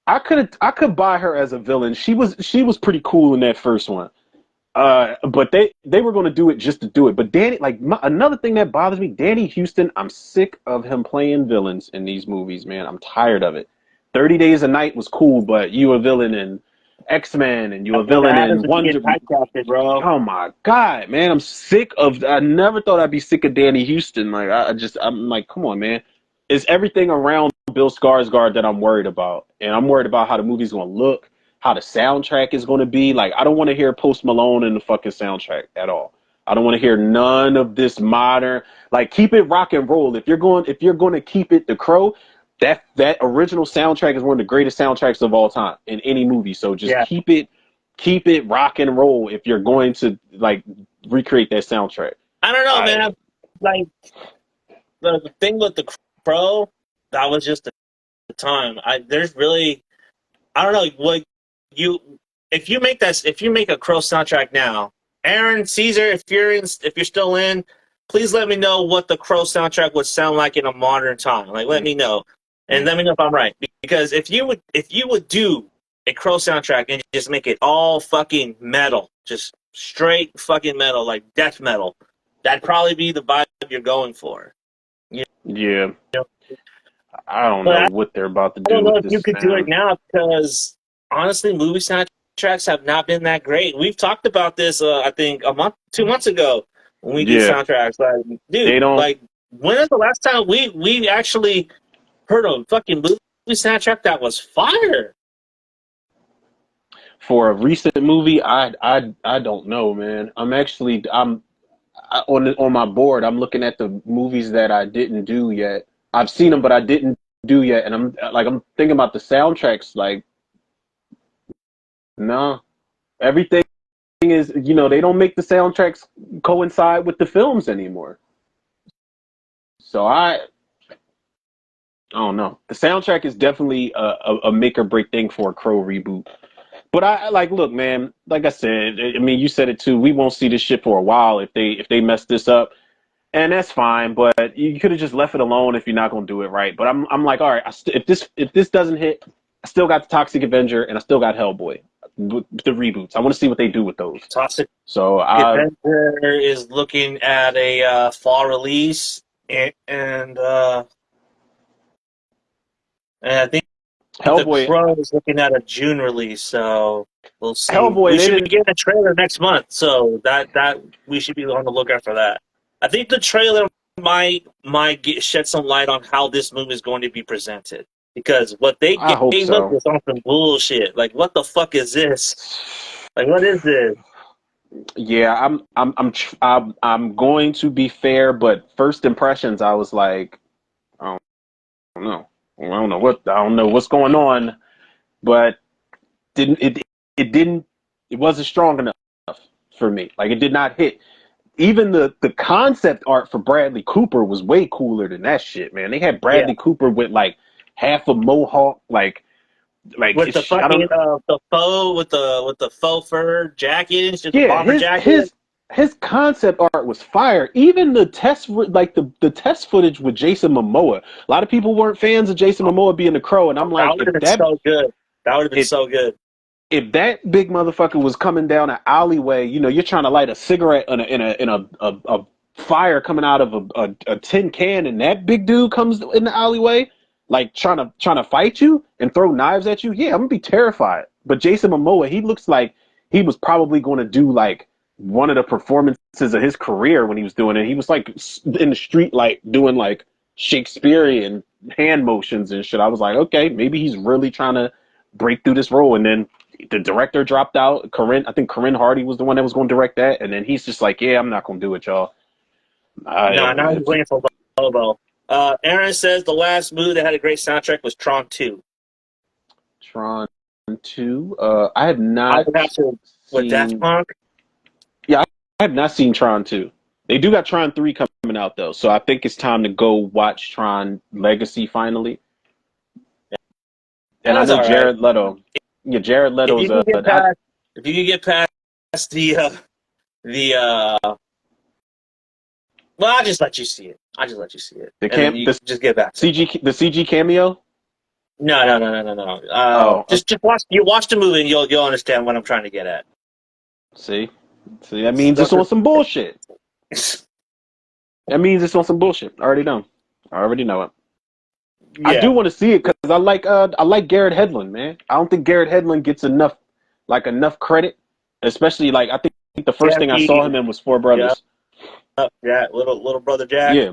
I could buy her as a villain. She was pretty cool in that first one. But they were going to do it just to do it. But Danny, like another thing that bothers me, Danny Houston, I'm sick of him playing villains in these movies, man. I'm tired of it. 30 Days a Night was cool, but you a villain in X-Men and you a villain in Wonder bro. Oh my God, man. I'm sick of I never thought I'd be sick of Danny Houston. Like I'm like, come on, man. It's everything around Bill Skarsgård that I'm worried about. And I'm worried about how the movie's going to look, how the soundtrack is going to be. Like, I don't want to hear Post Malone in the fucking soundtrack at all. I don't want to hear none of this modern. Like, keep it rock and roll. If you're going to keep it The Crow, that original soundtrack is one of the greatest soundtracks of all time in any movie. So just keep it rock and roll if you're going to like recreate that soundtrack. I don't know, man. Like the thing with The Crow, that was just the time. There's really, I don't know what if you make a Crow soundtrack now, Aaron Caesar, if you're still in, please let me know what the Crow soundtrack would sound like in a modern time. Like, let me know, and let me know if I'm right. Because if you would do a Crow soundtrack and just make it all fucking metal, just straight fucking metal, like death metal, that'd probably be the vibe you're going for. Yeah. I don't know what they're about to do. I don't know if you could do it now because honestly, movie soundtracks have not been that great. We've talked about this, I think, 2 months ago when we did soundtracks. Like, dude, like, when is the last time we actually heard a fucking movie soundtrack that was fire? For a recent movie, I don't know, man. I'm on my board. I'm looking at the movies that I didn't do yet. I've seen them, but I didn't do yet, and I'm thinking about the soundtracks. Like, no, everything is they don't make the soundtracks coincide with the films anymore. So I don't know. The soundtrack is definitely a make or break thing for a Crow reboot. But I like, look, man. Like I said, I mean, you said it too. We won't see this shit for a while if they mess this up, and that's fine. But you could have just left it alone if you're not gonna do it right. But I'm like, all right. If this doesn't hit, I still got the Toxic Avenger and I still got Hellboy, the reboots. I want to see what they do with those. Toxic So Avenger is looking at a fall release, and I think the Hellboy, Crow is looking at a June release. So we'll see. Hellboy, We they should be didn't. getting a trailer next month, so that we should be on the lookout for that. I think the trailer might shed some light on how this movie is going to be presented. Because what they I hope gave us so. was on some bullshit. Like, what the fuck is this? Like, what is this? Yeah, I'm going to be fair, but first impressions, I was like, I don't know, I don't know what's going on, but didn't it? It didn't. It wasn't strong enough for me. Like it did not hit. Even the concept art for Bradley Cooper was way cooler than that shit, man. They had Yeah, Bradley Cooper with like half a mohawk, like with the I fucking don't. the faux with the faux fur jacket, it's just a Yeah, bomber his jacket. his his concept art was fire. Even the the test footage with Jason Momoa. A lot of people weren't fans of Jason Momoa being the Crow, and I'm That like, would have been so good. That would have been if so good. if that big motherfucker was coming down an alleyway, you're trying to light a cigarette in a fire coming out of a tin can, and that big dude comes in the alleyway, like trying to fight you and throw knives at you. Yeah, I'm gonna be terrified. But Jason Momoa, he looks like he was probably going to do like one of the performances of his career when he was doing it. He was like in the street, like doing like Shakespearean hand motions and shit. I was like, okay, maybe he's really trying to break through this role, and then the director dropped out. I think Corinne Hardy was the one that was going to direct that, and then he's just like, "Yeah, I'm not going to do it, y'all." No, now he's I, waiting for Bobo. Aaron says the last movie that had a great soundtrack was Tron 2. Tron 2. I have I not would have to with Daft seen. Punk. Yeah, I have not seen Tron 2. They do got Tron 3 coming out though, so I think it's time to go watch Tron Legacy finally. And I That's know all right. Jared Leto. Yeah, Jared If Leto's. you can get past, if you can get past the well, I'll just let you see it. I'll just let you see it, and then you The just get back to me. CG cameo. No. Oh, Just watch the movie and you'll understand what I'm trying to get at. see, that means it's Don't on some bullshit. just That means it's on some bullshit. I already know. I already know it. I do yeah. want to see it because I like Garrett Hedlund, man. I don't think Garrett Hedlund gets enough credit, especially like I think the first thing I Jackie, saw him in was Four yeah, Brothers. yeah, little brother Jack. Yeah,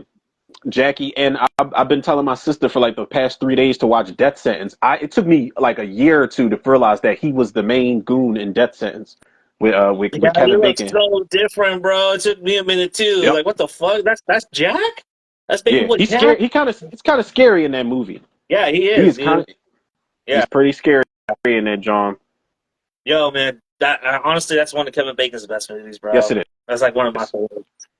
Jackie, and I've been telling my sister for like the past 3 days to watch Death Sentence. It took me like a year or two to realize that he was the main goon in Death Sentence Yeah, with he Kevin looks Bacon. so different, bro. It took me a minute too. Yep. Like, what the fuck? That's Jack. That's Yeah, Maplewood he's Jack. scary. It's kind of scary in that movie. Yeah, he is, He's kind dude. of Yeah, he's pretty scary in that John. yo, man. That honestly, that's one of Kevin Bacon's best movies, Yes, bro. it That's like one of my is. favorites.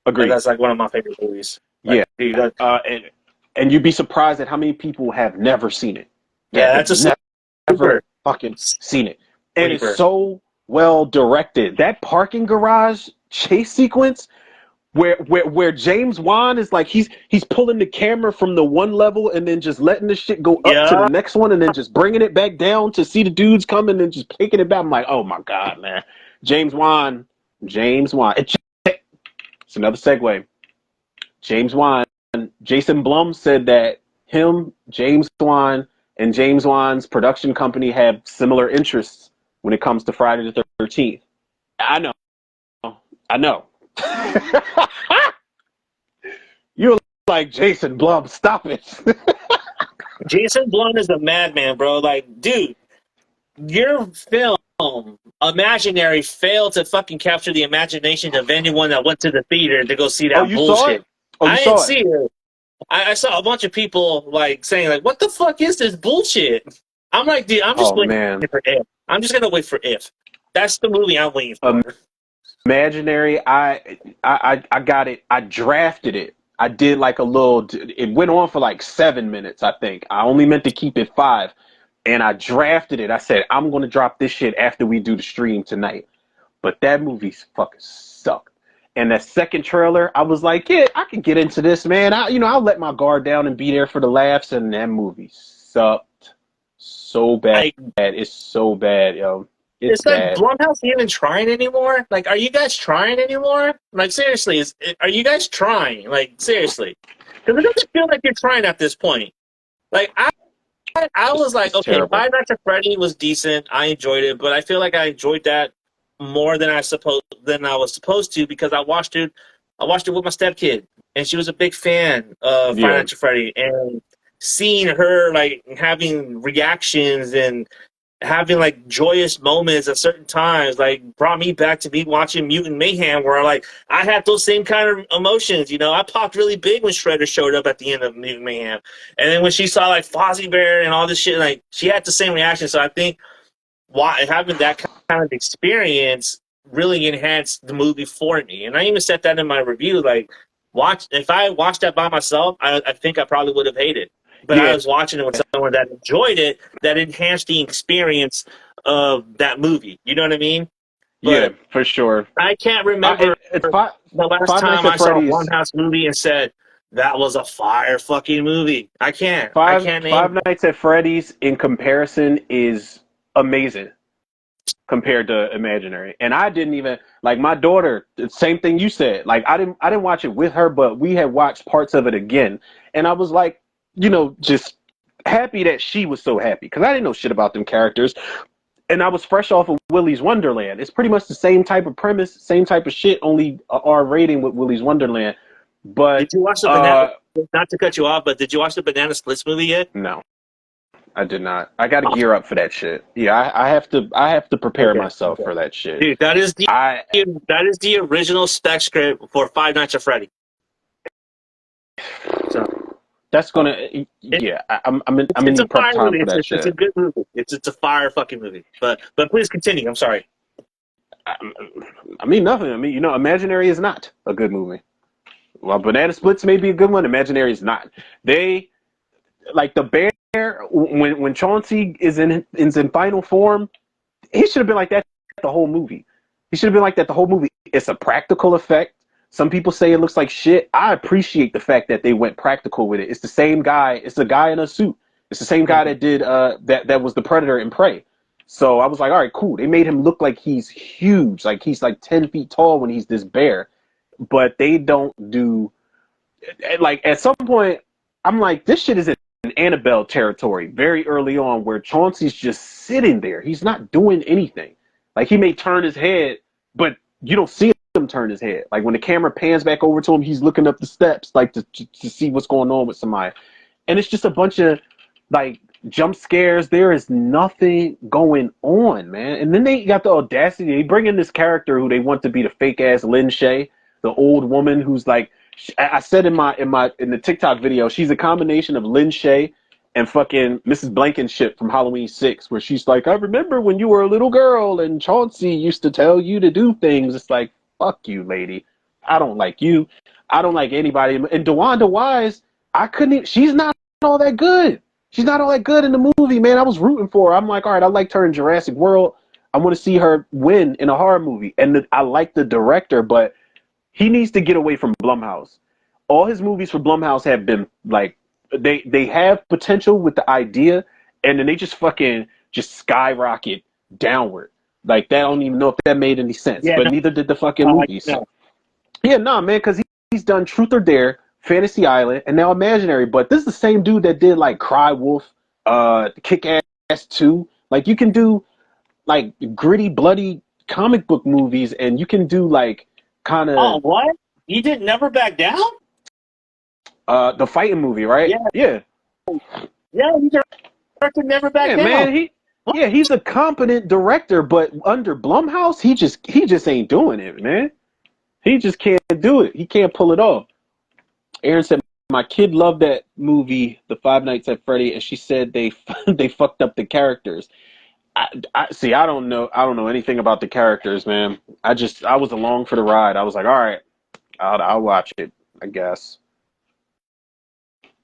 Like, Agreed. that's like one of my favorite movies. Like, Yeah. dude, And you'd be surprised at how many people have never seen it. yeah, That have that's a never sleeper. fucking seen it. And it's Sleeper. so well directed. That parking garage chase sequence where James Wan is like he's pulling the camera from the one level and then just letting the shit go up to the Yeah, next one and then just bringing it back down to see the dudes coming and just taking it back. I'm like, oh my god, man. James Wan. It's another segue. James Wan. Jason Blum said that James Wan, and James Wan's production company have similar interests when it comes to Friday the 13th. I know. I know. You're like, Jason Blum, stop it. Jason Blum is a madman, bro. Like, dude, your film, Imaginary, failed to fucking capture the imagination of anyone that went to the theater to go see Oh, that you saw bullshit. it? Oh, you I didn't saw it? see it. I saw a bunch of people like saying like, "What the fuck is this bullshit?" I'm like, dude, I'm just Oh, waiting man. for If. I'm just gonna wait for If. That's the movie I'm waiting for. Imaginary, I got it. I drafted it. I did like a little, it went on for like 7 minutes, I think. I only meant to keep it 5. and I drafted it. I said, I'm going to drop this shit after we do the stream tonight. But that movie fucking sucked. And that second trailer, I was like, yeah, I can get into this, man. I'll let my guard down and be there for the laughs. And that movie sucked so bad. Like, It's so bad, yo. It's it's like bad. Blumhouse even trying anymore? Like, are you guys trying anymore? Like, seriously, are you guys trying? Like, seriously. Because it doesn't feel like you're trying at this point. Like, I was like, It's okay, terrible. Five Nights at Freddy was decent. I enjoyed it, but I feel like I enjoyed that more than I was supposed to because I watched it. I watched it with my stepkid, and she was a big fan of Five Yeah. Nights at Freddy, and seeing her like having reactions and having like joyous moments at certain times like brought me back to me watching Mutant Mayhem where like I had those same kind of emotions, you know. I popped really big when Shredder showed up at the end of Mutant Mayhem. And then when she saw like Fozzie Bear and all this shit, like she had the same reaction. So I think why having that kind of experience really enhanced the movie for me. And I even said that in my review, like if I watched that by myself, I think I probably would have hated it. But I Yeah. was watching it with someone that enjoyed it, that enhanced the experience of that movie. You know what I mean? Yeah, But for sure. I can't I remember it's five, the last Five Nights time at I saw a Freddy's. Blumhouse movie and said that was a fire fucking movie. I can't. I Five can't name Five Nights at Freddy's in comparison is amazing compared to Imaginary. And I didn't even like my daughter, the same thing you said. Like I didn't watch it with her, but we had watched parts of it again. And I was like, just happy that she was so happy because I didn't know shit about them characters. And I was fresh off of Willy's Wonderland. It's pretty much the same type of premise, same type of shit, only a R rating with Willy's Wonderland. Did But you watch the banana? Not to cut you off, but did you watch the Banana Splits movie yet? no, I did not. I got to gear up for that shit. Yeah, I have to. I have to prepare Okay, myself okay. for that shit. Dude, that is the I that is the original spec script for Five Nights at Freddy. So that's gonna. it, Yeah, I'm gonna it's a need prep fire time movie. for that It's a shit. good movie. It's a fire fucking movie. But please continue. I'm sorry. I, I mean nothing. I mean Imaginary is not a good movie. Well, Banana Splits may be a good one. Imaginary is not. They like the bear when Chauncey is in final form. He should have been like that the whole movie. He should have been like that the whole movie. It's a practical effect. Some people say it looks like shit. I appreciate the fact that they went practical with it. It's the same guy. It's a guy in a suit. It's the same guy that did that was the Predator in Prey. So I was like, all right, cool. They made him look like he's huge, like he's like 10 feet tall when he's this bear. But they don't do like at some point. I'm like, this shit is in Annabelle territory very early on, where Chauncey's just sitting there. He's not doing anything. Like he may turn his head, but you don't see him turn his head. Like when the camera pans back over to him, he's looking up the steps, like to see what's going on with somebody. And it's just a bunch of like jump scares. There is nothing going on, man. And then they got the audacity. They bring in this character who they want to be the fake ass Lynn Shay, the old woman who's like, I said in the TikTok video, she's a combination of Lynn Shay and fucking Mrs. Blankenship from Halloween 6, where she's like, I remember when you were a little girl and Chauncey used to tell you to do things. It's like, fuck you, lady. I don't like you. I don't like anybody. And DeWanda Wise, I couldn't even, she's not all that good. She's not all that good in the movie, man. I was rooting for her. I'm like, all right, I liked her in Jurassic World. I want to see her win in a horror movie. And I like the director, but he needs to get away from Blumhouse. All his movies for Blumhouse have been like they have potential with the idea, and then they just fucking just skyrocket downward. Like that, I don't even know if that made any sense, Yeah, but no, neither did the fucking movies. no. So yeah, nah, man, because he's done Truth or Dare, Fantasy Island, and now Imaginary. But this is the same dude that did like Cry Wolf, Kick Ass 2. Like you can do like gritty, bloody comic book movies, and you can do like kind Oh, of what? You did Never Back Down? the fighting movie, right? Yeah, Yeah, yeah. You directed Never Back yeah, Down. man. What? He's a competent director, but under Blumhouse, he just ain't doing it, man. He just can't do it. He can't pull it off. Aaron said my kid loved that movie, The Five Nights at Freddy, and she said they they fucked up the characters. I see. I don't know anything about the characters, man. I was along for the ride. I was like, all right, I'll watch it, I guess.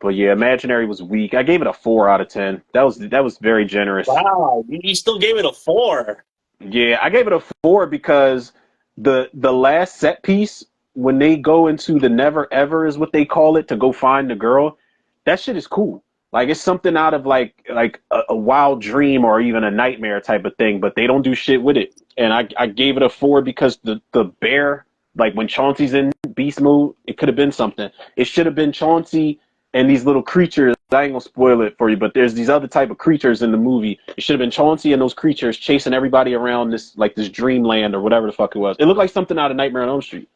But yeah, Imaginary was weak. I gave it a 4 out of 10. That was very generous. Wow, you still gave it a 4. Yeah, I gave it a 4 because the last set piece when they go into the never ever is what they call it to go find the girl. That shit is cool. Like it's something out of like a wild dream or even a nightmare type of thing, but they don't do shit with it. And I gave it a 4 because the bear, like when Chauncey's in beast mode, it could have been something. It should have been Chauncey and these little creatures. I ain't gonna spoil it for you, but there's these other type of creatures in the movie. It should have been Chauncey and those creatures chasing everybody around this dreamland or whatever the fuck it was. It looked like something out of Nightmare on Elm Street.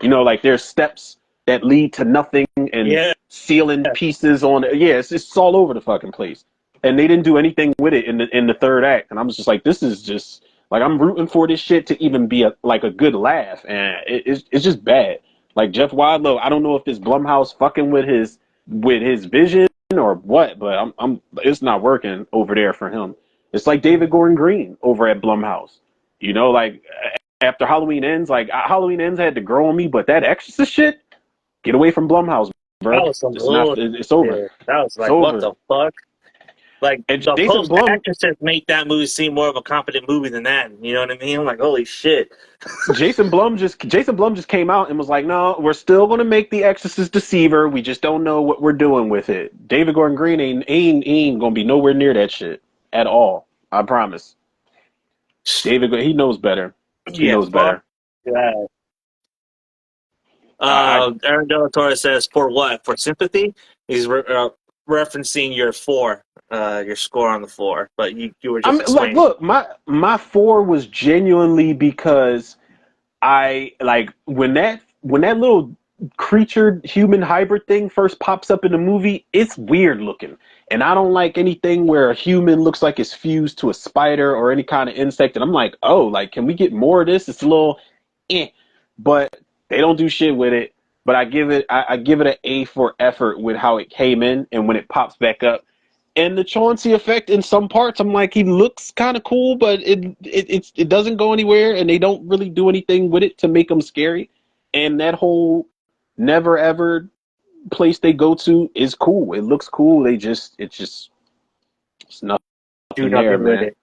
Like there's steps that lead to nothing and Yeah. ceiling pieces on it. Yeah, it's all over the fucking place. And they didn't do anything with it in the third act. And I was just like, this is just like I'm rooting for this shit to even be a good laugh, and it's just bad. Like Jeff Wadlow, I don't know if it's Blumhouse fucking with his vision or what, but I'm it's not working over there for him. It's like David Gordon Green over at Blumhouse. Like after Halloween Ends, like Halloween Ends had to grow on me, but that Exorcist shit, get away from Blumhouse, That bro. was some It's not. bullshit. It's over. That was It's like, what over. the fuck? Like, And the Jason Blum, post-actresses make that movie seem more of a competent movie than that. You know what I mean? I'm like, holy shit. Jason Blum just came out and was like, "No, we're still gonna make the Exorcist Deceiver. We just don't know what we're doing with it." David Gordon Green ain't gonna be nowhere near that shit at all. I promise. He knows better. He Yeah, knows fuck better. that. I Aaron De La Torre says, for what? For sympathy? He's referencing your 4, your score on the 4, but you were just I'm like, explaining. look, my 4 was genuinely because I like when that little creature human hybrid thing first pops up in the movie, it's weird looking. And I don't like anything where a human looks like it's fused to a spider or any kind of insect. And I'm like, oh, like, can we get more of this? It's a little but they don't do shit with it. But I give it an A for effort with how it came in and when it pops back up. And the Chauncey effect in some parts, I'm like, he looks kind of cool, but it doesn't go anywhere, and they don't really do anything with it to make him scary. And that whole never ever place they go to is cool. It looks cool. It's nothing Do there, nothing with man. it.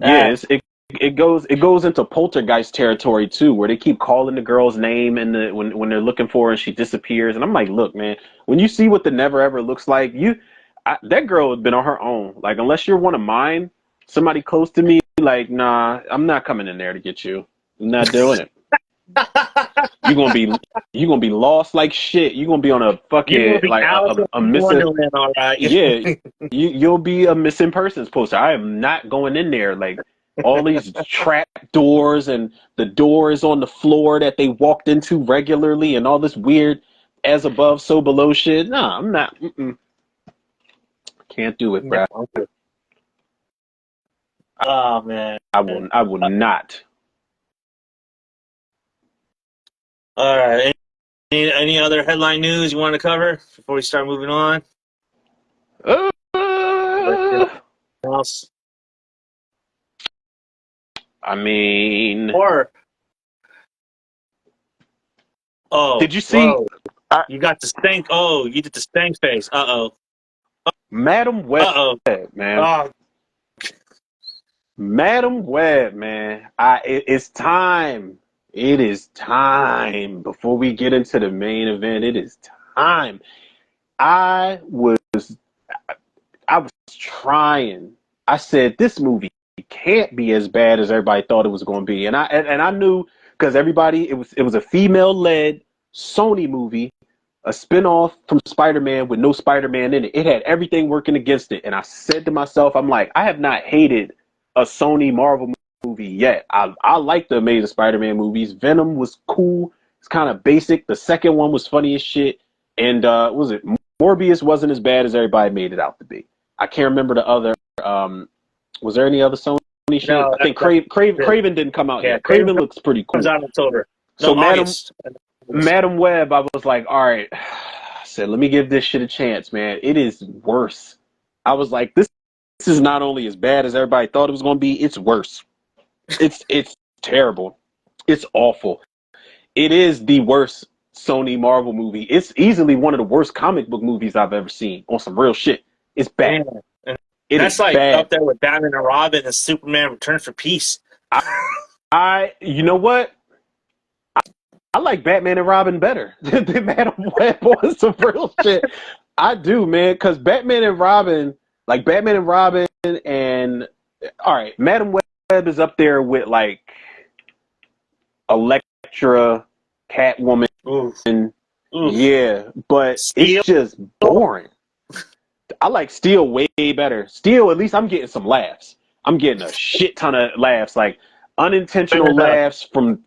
Yeah, Ah, it goes into poltergeist territory too, where they keep calling the girl's name and when they're looking for her and she disappears. And I'm like, look, man, when you see what the never ever looks like, that girl has been on her own. Like, unless you're one of mine, somebody close to me, like, nah, I'm not coming in there to get you. I'm not doing it. You're gonna be you're gonna be lost like shit. You're gonna be on a you're going to fucking be like Alice a in missing. Wonderland, all right. Yeah, you'll be a missing persons poster. I am not going in there. Like all these trap doors and the door is on the floor that they walked into regularly and all this weird as above so below shit. Nah, I'm not. Can't do it, No, bro. I'm good. Oh, man. I will not. All right. Any other headline news you want to cover before we start moving on? Uh, Anything else? I mean, Or, did oh, you see whoa. You got the stank. Oh, you did the stank face. Uh-oh. Madam Web, Uh-oh. man? Oh, Madam Web, man. It's time. It is time. Before we get into the main event, it is time. I was I was trying. I said this movie can't be as bad as everybody thought it was going to be, and I knew because everybody it was a female led Sony movie, a spinoff from Spider-Man with no Spider-Man in it. It had everything working against it, and I said to myself, I'm like, I have not hated a Sony Marvel movie yet. I like the Amazing Spider-Man movies. Venom was cool. It's kind of basic. The second one was funny as shit, and was it Morbius wasn't as bad as everybody made it out to be. I can't remember the other. Was there any other Sony shit? no. I think That's Craven didn't come out yeah, yet. Craven Craven looks pretty comes cool. out in October. No, So August. Madam Web, I was like, all right. I said, let me give this shit a chance, man. It is worse. I was like, this is not only as bad as everybody thought it was going to be, it's worse. It's terrible. It's awful. It is the worst Sony Marvel movie. It's easily one of the worst comic book movies I've ever seen. On some real shit, it's bad. Damn. And It is that's like bad. up there with Batman and Robin and Superman Returns for Peace. You know what? I like Batman and Robin better than Madam Web on some real shit. I do, man, because Batman and Robin, and all right, Madam Web is up there with like Elektra, Catwoman. Oof. Oof. Yeah, but Steel. it's just boring. I like Steel way better. Steel, at least I'm getting some laughs. I'm getting a shit ton of laughs, like unintentional laughs from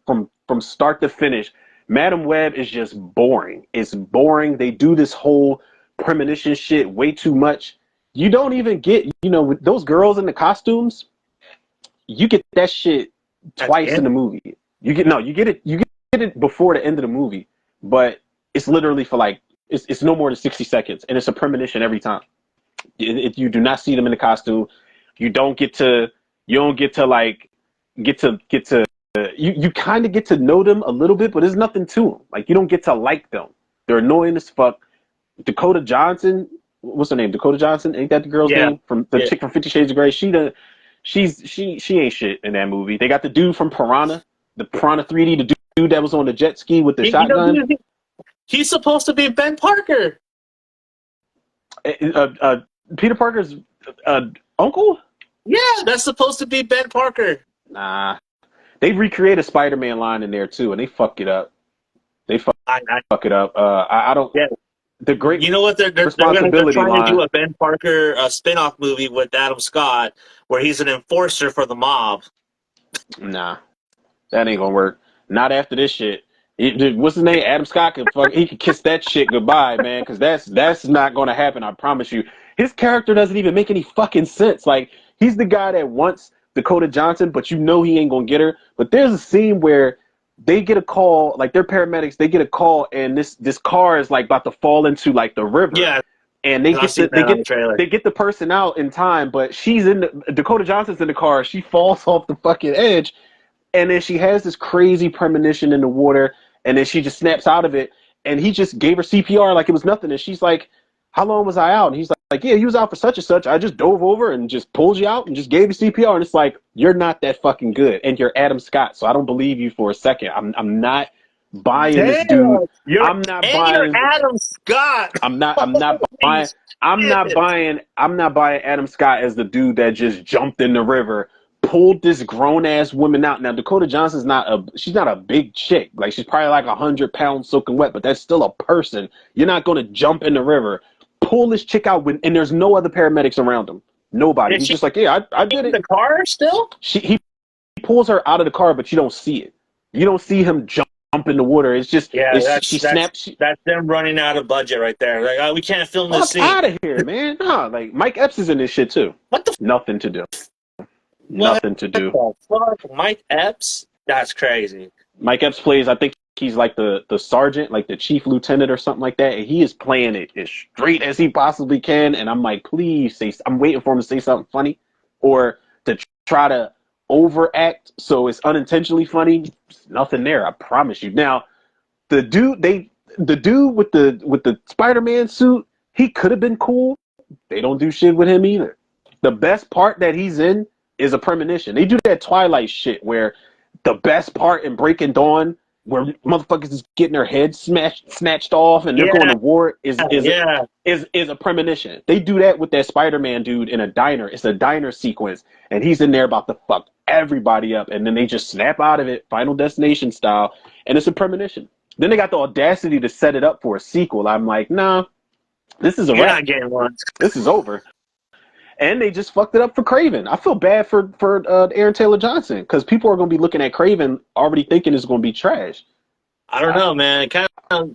start to finish. Madam Web is just boring. It's boring. They do this whole premonition shit way too much. You don't even get, with those girls in the costumes, you get that shit twice in the movie. You get it before the end of the movie, but it's literally for like it's no more than 60 seconds, and it's a premonition every time. You do not see them in the costume. You don't get to you kind of get to know them a little bit, but there's nothing to them. Like, you don't get to like them. They're annoying as fuck. Dakota Johnson, what's her name? Dakota Johnson, ain't that the girl's name? From the chick from 50 Shades of Grey. She ain't shit in that movie. They got the dude from Piranha, the Piranha 3D, the dude that was on the jet ski with the shotgun. He's supposed to be Ben Parker. Peter Parker's uncle? Yeah, that's supposed to be Ben Parker. Nah. They recreate a Spider-Man line in there too, and they fuck it up. Fuck it up. I don't. Yeah. The great. You know what? They're trying to do a Ben Parker spin-off movie with Adam Scott, where he's an enforcer for the mob. Nah, that ain't gonna work. Not after this shit. What's his name? Adam Scott he could kiss that shit goodbye, man, because that's not gonna happen. I promise you. His character doesn't even make any fucking sense. Like, he's the guy that wants Dakota Johnson, but he ain't gonna get her. But there's a scene where they get a call, like, they're paramedics, they get a call, and this car is like about to fall into like the river. Yeah. And they get the person out in time, but Dakota Johnson's in the car, she falls off the fucking edge, and then she has this crazy premonition in the water, and then she just snaps out of it, and he just gave her CPR like it was nothing, and she's like, how long was I out? And he's like, yeah, he was out for such and such. I just dove over and just pulled you out and just gave you CPR. And it's like, you're not that fucking good. And you're Adam Scott, so I don't believe you for a second. I'm not buying this dude. You're Adam Scott. I'm not buying Adam Scott as the dude that just jumped in the river, pulled this grown ass woman out. Now, Dakota Johnson's she's not a big chick. Like, she's probably like 100 pounds soaking wet, but that's still a person. You're not going to jump in the river, pull this chick out, and there's no other paramedics around him. Nobody. He's just like, yeah, I did it. The car still? He pulls her out of the car, but you don't see it. You don't see him jump in the water. It's just, that's them running out of budget right there. Like, oh, we can't film this scene. Out of here, man. Nah, like, Mike Epps is in this shit too. What the? Nothing to do. Nothing to do. Fuck? Mike Epps? That's crazy. Mike Epps plays, I think he's like the sergeant, like the chief lieutenant or something like that. And he is playing it as straight as he possibly can. And I'm like, please I'm waiting for him to say something funny or to try to overact so it's unintentionally funny. There's nothing there, I promise you. Now, the dude with the Spider-Man suit, he could have been cool. They don't do shit with him either. The best part that he's in is a premonition. They do that Twilight shit where the best part in Breaking Dawn, where motherfuckers is getting their heads snatched off and they're going to war, is a premonition. They do that with that Spider-Man dude in a diner. It's a diner sequence, and he's in there about to fuck everybody up, and then they just snap out of it, Final Destination style, and it's a premonition. Then they got the audacity to set it up for a sequel. I'm like, nah, this is a You're wrap. not getting one. This is over. And they just fucked it up for Kraven. I feel bad for Aaron Taylor Johnson, because people are going to be looking at Kraven already thinking it's going to be trash. I don't know, man. It kind of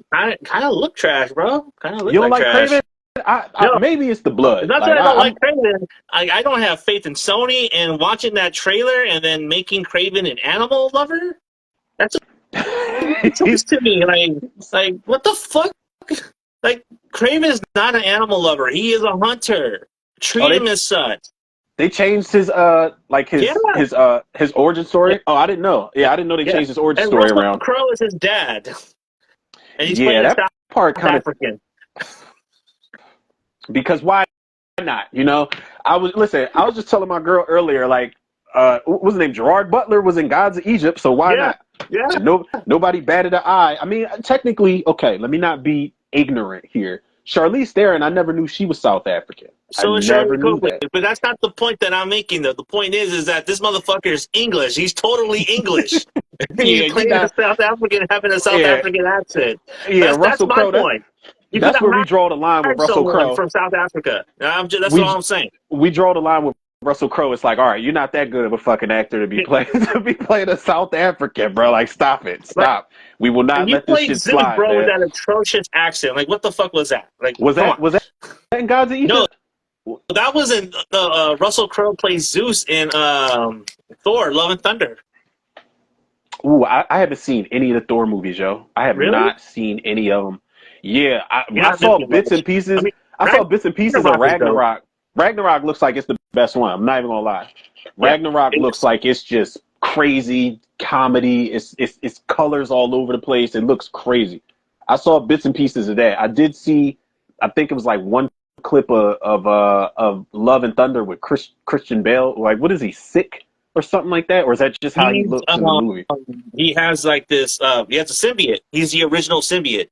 look trash, bro. Kind of look you don't like trash. Kraven? No. Maybe it's the blood. Not that I don't like Kraven. I don't have faith in Sony, and watching that trailer and then making Kraven an animal lover. That's to me like what the fuck? Like, Kraven is not an animal lover. He is a hunter. Treat him as such. They changed his origin story. Oh, I didn't know. Yeah, I didn't know they changed his origin story around. Crow is his dad. and he's Yeah, playing a that part South kind of African. because why not? You know, I was just telling my girl earlier, like, what was his name? Gerard Butler was in Gods of Egypt, so why Yeah, not? yeah. No, nobody batted an eye. I mean, technically, okay. Let me not be ignorant here. Charlize Theron, I never knew she was South African. I So is never Charlie knew Copley, that. but that's not the point that I'm making. Though the point is that this motherfucker is English. He's totally English. He's Yeah, you playing a not. South African, having a South Yeah, African accent. yeah. That's Russell my Crowe. point. You could That's have where we draw the line with hired Russell someone Crowe. from South Africa. That's all We I'm saying. we draw the line with Russell Crowe. It's like, all right, you're not that good of a fucking actor to be playing a South African, bro. Like, stop it, Like, stop. We will not and you let this played shit Zeus, slide, bro, with man. that atrocious accent. Like, what the fuck was that? Like, Was come that on. was that in Gods of No, Egypt? that was in Russell Crowe plays Zeus in Thor: Love and Thunder. Ooh, I haven't seen any of the Thor movies, yo. I have Really? not seen any of them. Yeah, You I have to saw bits watch. and pieces. I saw bits and pieces of Ragnarok is dope. Ragnarok. Ragnarok looks like it's the best one. I'm not even gonna lie. Yeah. Ragnarok looks like it's just crazy comedy. It's colors all over the place. It looks crazy. I saw bits and pieces of that. I did see. I think it was like one clip of Love and Thunder with Christian Bale. Like, what is he, sick or something like that? Or is that just how he He's looks in the movie? he has like this. He has a symbiote. He's the original symbiote.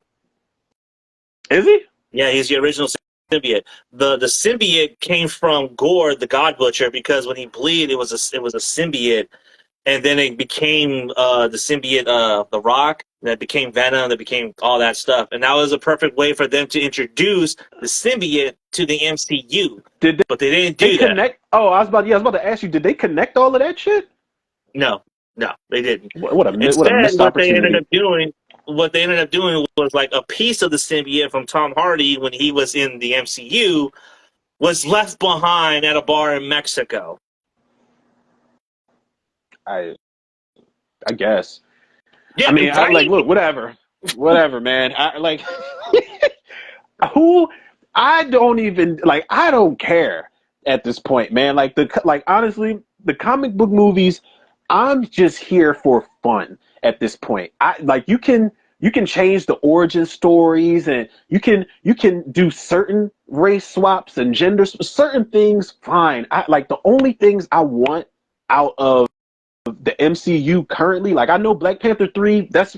Is he? Yeah, he's the original symbiote. The symbiote came from Gore, the God Butcher, because when he bleed, it was a symbiote, and then it became the symbiote, the Rock, that became Venom, that became all that stuff, and that was a perfect way for them to introduce the symbiote to the MCU. Did But they didn't they do that. connect? Oh, I was about to ask you. Did they connect all of that shit? No, no, they didn't. What a Instead, missed opportunity. what they ended up doing was like a piece of the symbiote from Tom Hardy when he was in the MCU was left behind at a bar in Mexico. I I guess. I Yeah, mean, like, right? look, whatever, man. I like who. I don't even like. I don't care at this point, man. Like honestly, the comic book movies. I'm just here for fun at this point. I like you can change the origin stories and you can do certain race swaps and certain things. Fine. I like the only things I want out of the MCU currently, like I know Black Panther 3, that's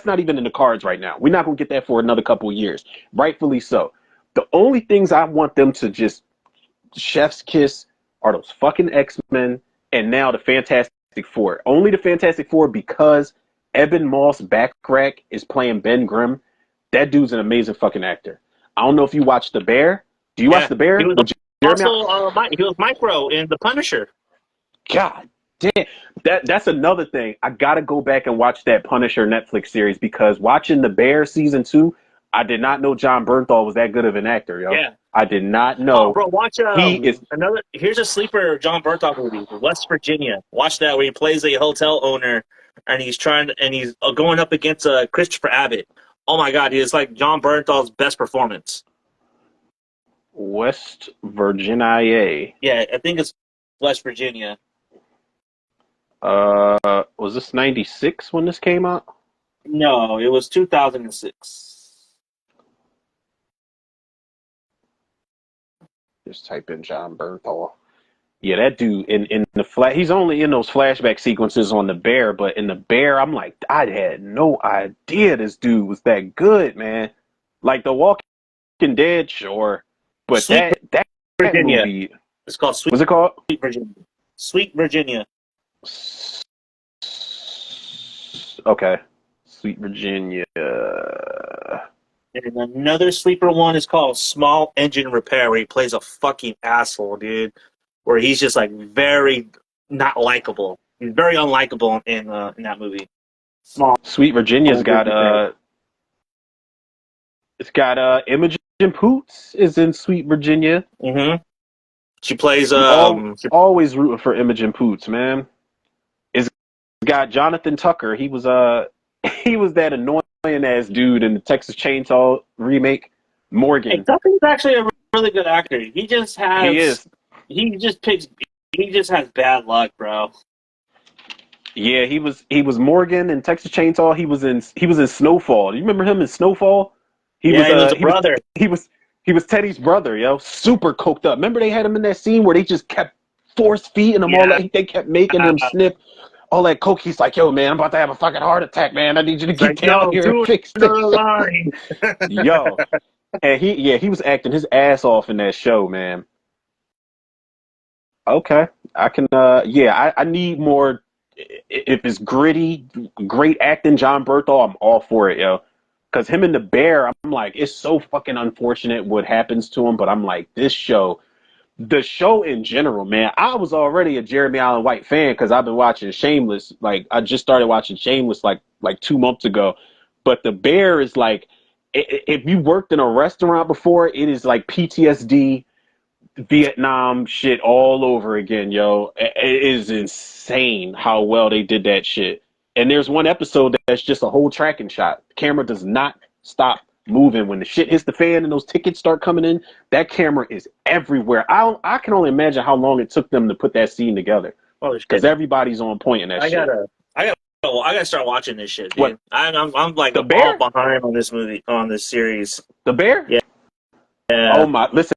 not even in the cards right now. We're not gonna get that for another couple of years. Rightfully so. The only things I want them to just chef's kiss are those fucking X-Men and now the Fantastic Four. Only the Fantastic Four because Eben Moss Backrack is playing Ben Grimm. That dude's an amazing fucking actor. I don't know if you watch The Bear. Do you watch Yeah. The He Bear was with Jeremy? also he was Micro in The Punisher. God damn. That's another thing. I gotta go back and watch that Punisher Netflix series because watching The Bear season 2, I did not know John Bernthal was that good of an actor, yo. Yeah. I did not Oh, know bro, watch he is. another. Here's a sleeper John Bernthal movie, West Virginia. Watch that where he plays a hotel owner and he's going up against Christopher Abbott. Oh my God, it's like John Bernthal's best performance. West Virginia. Yeah, I think it's West Virginia. Was this 96 when this came out? No, it was 2006. Just type in John Bernthal. Yeah, that dude in the he's only in those flashback sequences on The Bear, but in The Bear, I'm like, I had no idea this dude was that good, man. Like The Walking Dead, sure, but Sweet that Virginia. movie, It's called Sweet what's it called? Virginia. Sweet Virginia. Okay, Sweet Virginia. And another sleeper one is called Small Engine Repair, where he plays a fucking asshole, dude. Where he's just like very not likable. He's very unlikable in that movie. Small Sweet Virginia's Engine got Repair. it's got Imogen Poots is in Sweet Virginia. Mm-hmm. She plays I'm always rooting for Imogen Poots, man. It's got Jonathan Tucker. He was he was that annoying ass dude in the Texas Chainsaw remake. Hey, Morgan. Tucker's actually a really good actor. He is. He just picks he just has bad luck, bro. Yeah, he was Morgan in Texas Chainsaw. He was in Snowfall. Do you remember him in Snowfall? He Yeah, was he was a he was brother. he was he was Teddy's brother, yo. Super coked up. Remember they had him in that scene where they just kept force feeding him all Yeah. that. They kept making him sniff all that coke. He's like, yo, man, I'm about to have a fucking heart attack, man. I need you to It's get like, down no, here and do fix this another shit. line. Yo. And he was acting his ass off in that show, man. Okay. I can yeah, I need more. If it's gritty, great acting, John Berthal, I'm all for it, yo. Cause him and the bear, I'm like, it's so fucking unfortunate what happens to him, but I'm like, the show in general, man. I was already a Jeremy Allen White fan because I've been watching Shameless. Like I just started watching Shameless like 2 months ago. But the bear is like, if you worked in a restaurant before, it is like PTSD Vietnam shit all over again, yo. It is insane how well they did that shit. And there's one episode that's just a whole tracking shot. The camera does not stop moving when the shit hits the fan and those tickets start coming in. That camera is everywhere. I can only imagine how long it took them to put that scene together Holy because shit! everybody's on point in that I shit. gotta, I gotta, I gotta start watching this shit, What dude. I'm like the all bear? behind on this movie, on this series. The bear? Yeah. Oh my! Listen.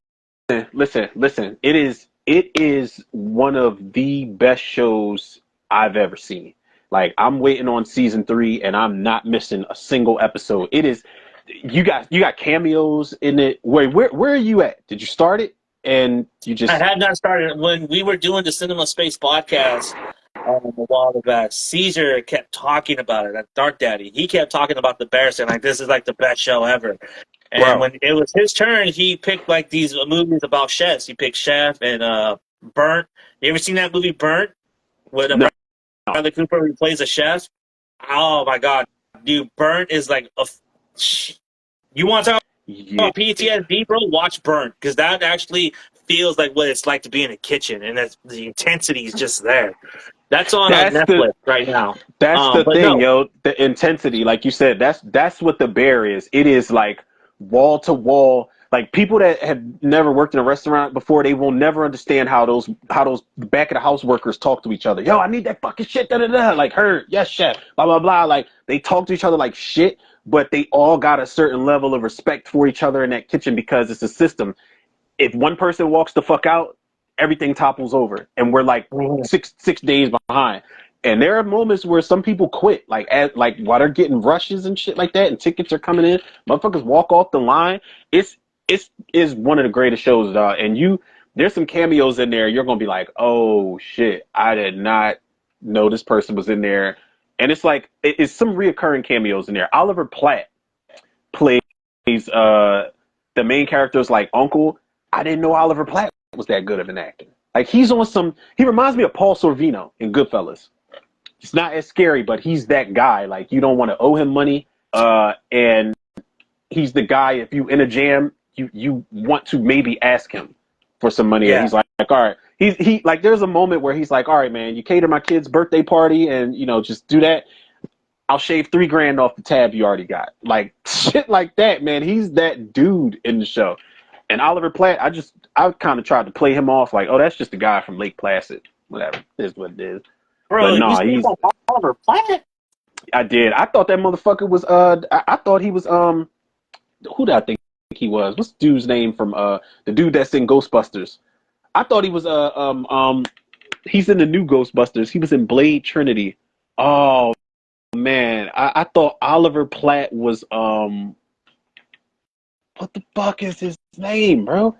It is one of the best shows I've ever seen. Like I'm waiting on season 3, and I'm not missing a single episode. It is. You got cameos in it. Where are you at? Did you start it and you I just had not started when we were doing the Cinema Space podcast a while back. Caesar kept talking about it. That Dark Daddy, he kept talking about the Bears and like this is like the best show ever. And bro? when it was his turn, he picked like these movies about chefs. He picked Chef and Burnt. You ever seen that movie Burnt with No, Bradley Cooper who plays a chef? Oh my god, dude, Burnt is like a. You want to talk yeah, about PTSD, bro? Watch Burnt because that actually feels like what it's like to be in a kitchen, and that's the intensity is just there. That's on that's the Netflix right now. That's the But thing, no, yo. The intensity, like you said, that's what the bear is. It is like wall to wall. Like people that have never worked in a restaurant before, they will never understand how those back of the house workers talk to each other. Yo, I need that fucking shit. Da da da. Like her, yes, chef. Blah blah blah. Like they talk to each other like shit, but they all got a certain level of respect for each other in that kitchen because it's a system. If one person walks the fuck out, everything topples over, and we're like six days behind. And there are moments where some people quit, like while they're getting rushes and shit like that, and tickets are coming in. Motherfuckers walk off the line. It's is one of the greatest shows, dog. And there's some cameos in there. You're gonna be like, oh shit, I did not know this person was in there. And it's like it's some reoccurring cameos in there. Oliver Platt plays the main character's like uncle. I didn't know Oliver Platt was that good of an actor. Like he reminds me of Paul Sorvino in Goodfellas. He's not as scary, but he's that guy. Like you don't want to owe him money, and he's the guy. If you in a jam, you want to maybe ask him for some money, and yeah, he's like all right. He like there's a moment where he's like, all right, man, you cater my kid's birthday party, and just do that. I'll shave 3 grand off the tab you already got. Like shit like that, man. He's that dude in the show. And Oliver Platt, I kind of tried to play him off like, oh, that's just the guy from Lake Placid. Whatever, it is what it is. But bro, you no, speak he's. on Oliver Platt? I did. I thought that motherfucker was. I thought he was. Who did I think he was? What's the dude's name from? The dude that's in Ghostbusters. I thought he was. He's in the new Ghostbusters. He was in Blade Trinity. Oh man, I thought Oliver Platt was. What the fuck is his name, bro?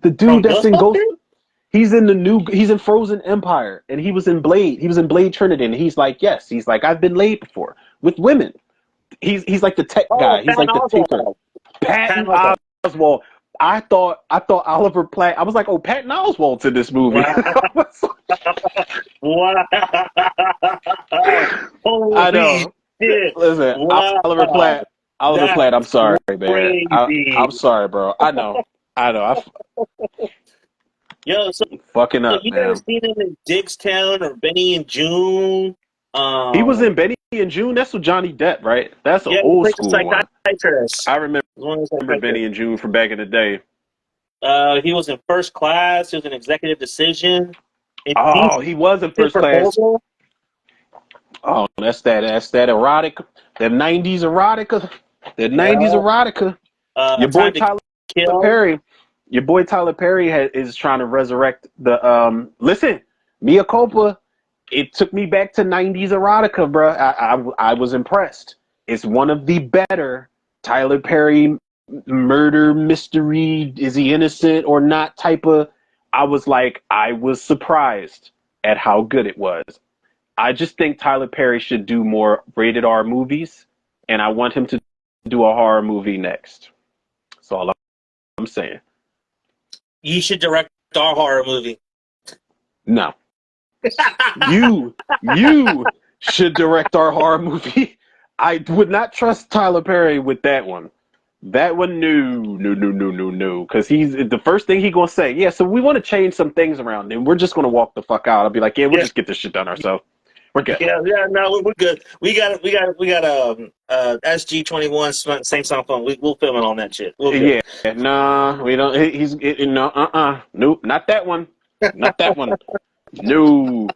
The dude From that's in Ghost. Ghostbusters? He's in Frozen Empire, and he was in Blade. He was in Blade Trinity, and he's like, yes, he's like, I've been laid before with women. He's like the tech Oh, guy. He's Patton like the tinker. Oswalt. Patton Patton Oswalt. Oswalt. I thought Oliver Platt. I was like, oh, Patton Oswalt's in this movie. Wow. Wow. I Holy know. shit. Listen, Wow. Oliver Platt. Oliver That's Platt. I'm sorry, man. crazy. I'm sorry, bro. I know. I'm Yo, so fucking up, you never man. seen him in Digstown or Benny and June? He was Um, in Benny and June. That's with Johnny Depp, right? That's an yeah, he old played the school one. psychiatrist. I remember One of the Benny psychiatrists. and June from back in the day. He was in First Class. He was in Executive Decision. Oh, he was in Indecent First Class. Proposal. Oh, that's that erotic, that '90s erotica, that '90s Yeah. erotica. Your boy Time to Tyler Kill. Perry, your boy Tyler Perry is trying to resurrect the. Listen, Mia culpa. It took me back to '90s erotica, bro. I was impressed. It's one of the better Tyler Perry murder mystery. Is he innocent or not? Type of. I was surprised at how good it was. I just think Tyler Perry should do more rated R movies, and I want him to do a horror movie next. That's all I'm saying. You should direct our horror movie. No, you should direct our horror movie. I would not trust Tyler Perry with that one. That one, no. Because he's the first thing he gonna say. Yeah, so we want to change some things around, and we're just gonna walk the fuck out. I'll be like, yeah, we'll Yeah, just get this shit done ourselves. We're good. yeah. No, we're good. We got SG-21 same song phone. We'll film it on that shit. We'll good. Yeah, nah, we don't. No, nope, not that one, not that one. No,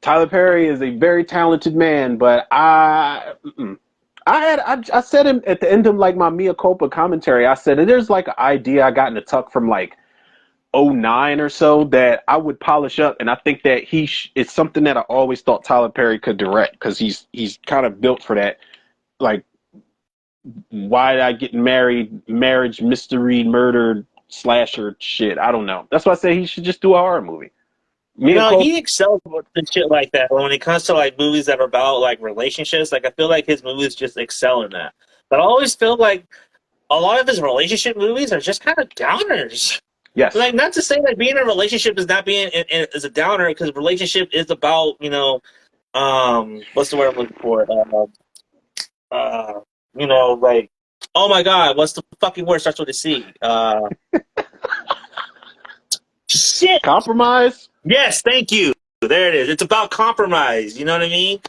Tyler Perry is a very talented man, but I said him at the end of like my Mia Culpa commentary. I said there's like an idea I got in the tuck from like '09 or so that I would polish up, and I think that it's something that I always thought Tyler Perry could direct because he's kind of built for that. Like, why did I get married? Marriage mystery, murder, slasher shit. I don't know. That's why I say he should just do a horror movie. Mia Culpa. He excels with the shit like that. When it comes to like movies that are about like relationships, like I feel like his movies just excel in that. But I always feel like a lot of his relationship movies are just kind of downers. Yes. Like, not to say that being in a relationship is not being is a downer, because relationship is about, what's the word I'm looking for? Uh, like, oh my god, what's the fucking word starts with a C? Shit. Compromise. Yes, thank you. There it is. It's about compromise. You know what I mean?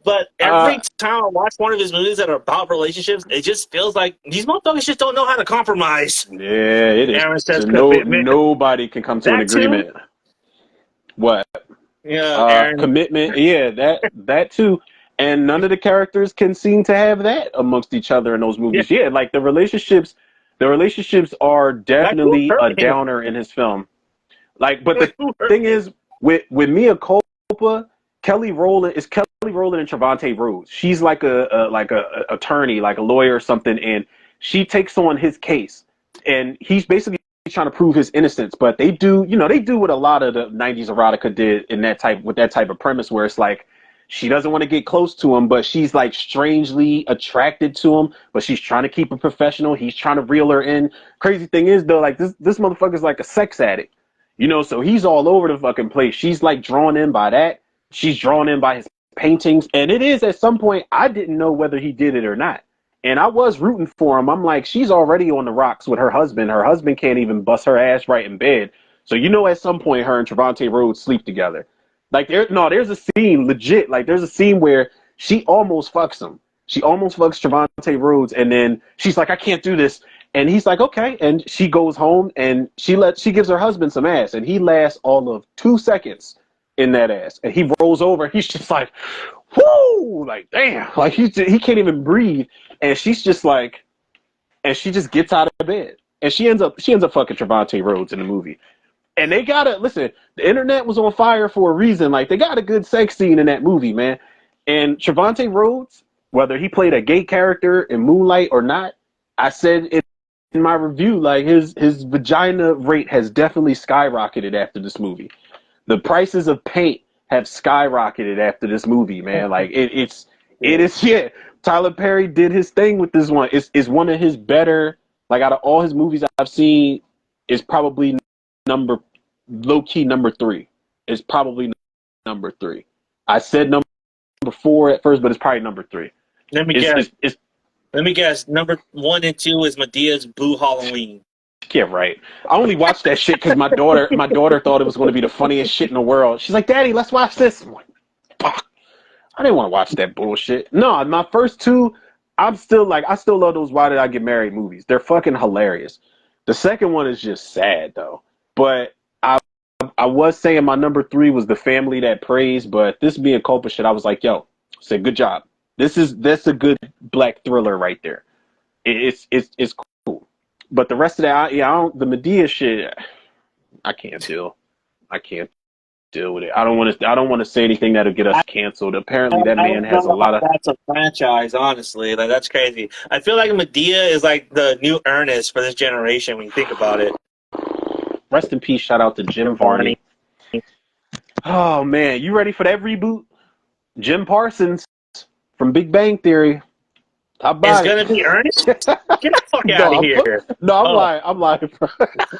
But Uh, every time I watch one of his movies that are about relationships, it just feels like these motherfuckers just don't know how to compromise. yeah, it is. Aaron says No, commitment. nobody can come to an That too. agreement. What? Yeah, Aaron. Commitment. Yeah, that too. And none of the characters can seem to have that amongst each other in those Yeah, movies. Yeah, like the relationships are like who definitely a hurt him? downer in his film. Like, but the Like who hurt thing him? is, with Mia Culpa, Kelly Rowland and Trevante Rhodes. She's like a attorney, like a lawyer or something, and she takes on his case, and he's basically trying to prove his innocence. But they do what a lot of the '90s erotica did in that type of premise, where it's like she doesn't want to get close to him, but she's like strangely attracted to him, but she's trying to keep it professional. He's trying to reel her in. Crazy thing is though, like this motherfucker's like a sex addict. So he's all over the fucking place. She's like drawn in by that. She's drawn in by his paintings. And it is at some point, I didn't know whether he did it or not. And I was rooting for him. I'm like, she's already on the rocks with her husband. Her husband can't even bust her ass right in bed. So at some point her and Trevante Rhodes sleep together. Like there's a scene legit. Like there's a scene where she almost fucks him. She almost fucks Trevante Rhodes, and then she's like, I can't do this. And he's like, okay. And she goes home and she gives her husband some ass, and he lasts all of 2 seconds in that ass. And he rolls over. He's just like, whoo, like damn, like he can't even breathe. And she's just like, and she just gets out of bed, and she ends up fucking Trevante Rhodes in the movie. And they gotta listen. The internet was on fire for a reason. Like they got a good sex scene in that movie, man. And Trevante Rhodes, whether he played a gay character in Moonlight or not, I said it in my review, like his vagina rate has definitely skyrocketed after this movie. The prices of paint have skyrocketed after this movie, man. Like it Yeah. is yeah. Tyler Perry did his thing with this one. It's one of his better, like out of all his movies I've seen, is probably number low key number three. It's probably number three. I said number four at first, but it's probably number three. Let me It's guess. it's, it's Let me guess. Number 1 and 2 is Medea's Boo Halloween. Yeah, right. I only watched that shit because my daughter thought it was going to be the funniest shit in the world. She's like, "Daddy, let's watch this." I'm like, fuck. I didn't want to watch that bullshit. No, my first two, I still love those Why Did I Get Married movies. They're fucking hilarious. The second one is just sad though. But I was saying my number three was The Family That Prays, but this being culpa shit, I was like, yo, Said, good job. That's a good black thriller right there. It's cool. But the rest of that, I don't. The Medea shit, I can't deal. I can't deal with it. I don't want to. I don't want to say anything that'll get us canceled. Apparently, that I man don't has a know lot how of. that's a franchise, honestly. Like, that's crazy. I feel like Medea is like the new Ernest for this generation when you think about it. Rest in peace. Shout out to Jim Jim Varney. Varney. Oh man, you ready for that reboot? Jim Parsons from Big Bang Theory. How It's about gonna be Ernest? it? Get the fuck out no, of here. I'm Oh, lying. I'm lying. I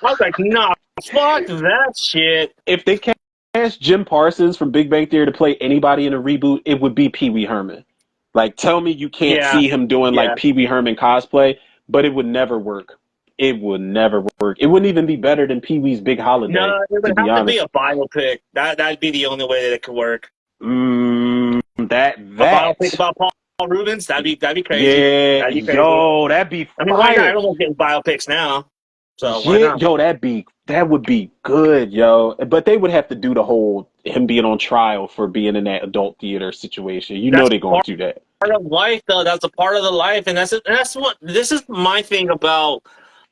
was like, nah, fuck that shit. If they cast Jim Parsons from Big Bang Theory to play anybody in a reboot, it would be Pee Wee Herman. Like, tell me you can't Yeah, see him doing yeah. like Pee Wee Herman cosplay, but it would never work. It would never work. It wouldn't even be better than Pee Wee's Big Holiday, No, it to would be have to be honest. a biopic. That'd be the only way that it could work. A biopic That. about Paul Rubens? That'd be crazy. Yeah, That'd be crazy. yo, that'd be I mean, why not? fire. Everyone's getting biopics now, so why Yeah, not? yo, that would be good, yo. But they would have to do the whole him being on trial for being in that adult theater situation. You know That's they're going part to do that. of life, though. That's a part of the life, and that's what this is my thing about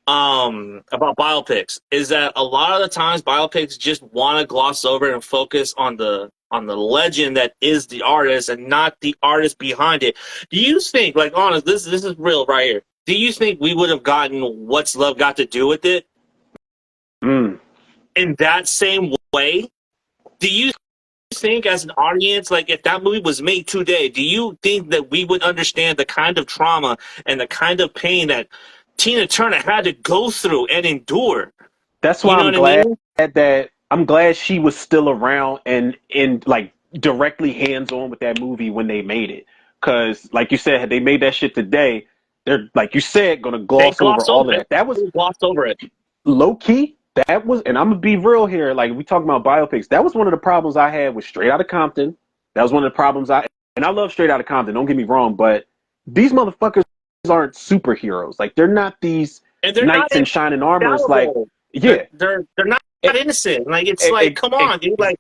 biopics is that a lot of the times biopics just want to gloss over and focus on the legend that is the artist and not the artist behind it. Do you think, like, honest, this is real right here. Do you think we would have gotten What's Love Got to Do with It Mm. in that same way? Do you think, as an audience, like, if that movie was made today, do you think that we would understand the kind of trauma and the kind of pain that Tina Turner had to go through and endure? That's You why know I'm what I glad mean? that I'm glad she was still around and like directly hands on with that movie when they made it. Cause like you said, had they made that shit today, they're like you said, gonna They gloss over glossed all over of it. that. That was They glossed over it. low key. That was, and I'm gonna be real here. Like we talking about biopics, that was one of the problems I had with Straight Outta Compton. That was one of the problems and I love Straight Outta Compton. Don't get me wrong, but these motherfuckers aren't superheroes. Like they're not these And they're not knights in shining armors. Like infallible. yeah, They're not e- innocent. Like, it's like, come on, dude. Like,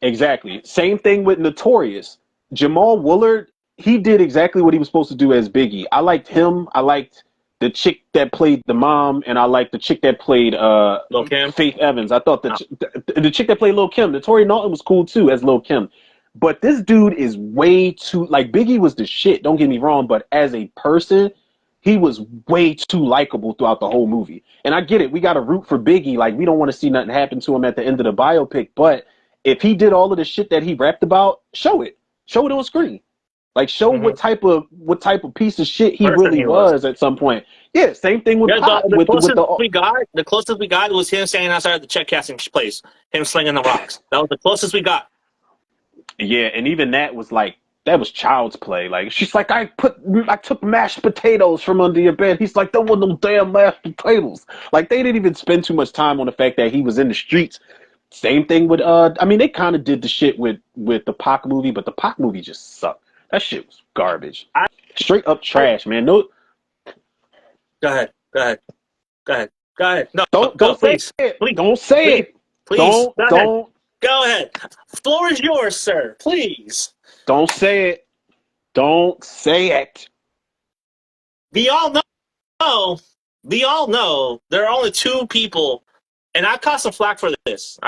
exactly. Same thing with Notorious. Jamal Woolard, he did exactly what he was supposed to do as Biggie. I liked him. I liked the chick that played the mom, and I liked the chick that played Lil Kim. Faith Evans. I thought No. the chick that played Lil Kim, Tori Norton, was cool too as Lil Kim. But this dude is way too like Biggie was the shit. Don't get me wrong, but as a person, he was way too likable throughout the whole movie. And I get it. We got to root for Biggie. Like, we don't want to see nothing happen to him at the end of the biopic. But if he did all of the shit that he rapped about, show it. Show it on screen. Like, show Mm-hmm. what type of piece of shit he Person really he was. was at some point. Yeah, same thing with Yeah, Pop. the With the closest we got was him standing outside the check casting place, him slinging the rocks. That was the closest we got. yeah, and even that was like that was child's play. Like she's like, I took mashed potatoes from under your bed. He's like, there wasn't no damn mashed potatoes. Like they didn't even spend too much time on the fact that he was in the streets. Same thing with I mean they kind of did the shit with the Pac movie, but the Pac movie just sucked. That shit was garbage. I, Straight up I, trash, man. No, go ahead. Go ahead. Go ahead. Go ahead. No, go, don't say please. it. Please. Don't say Please. it. Please. Don't Go ahead. don't Go ahead. Floor is yours, sir. Please. don't say it. Don't say it. We all know. We all know there are only two people, and I caught some flack for this.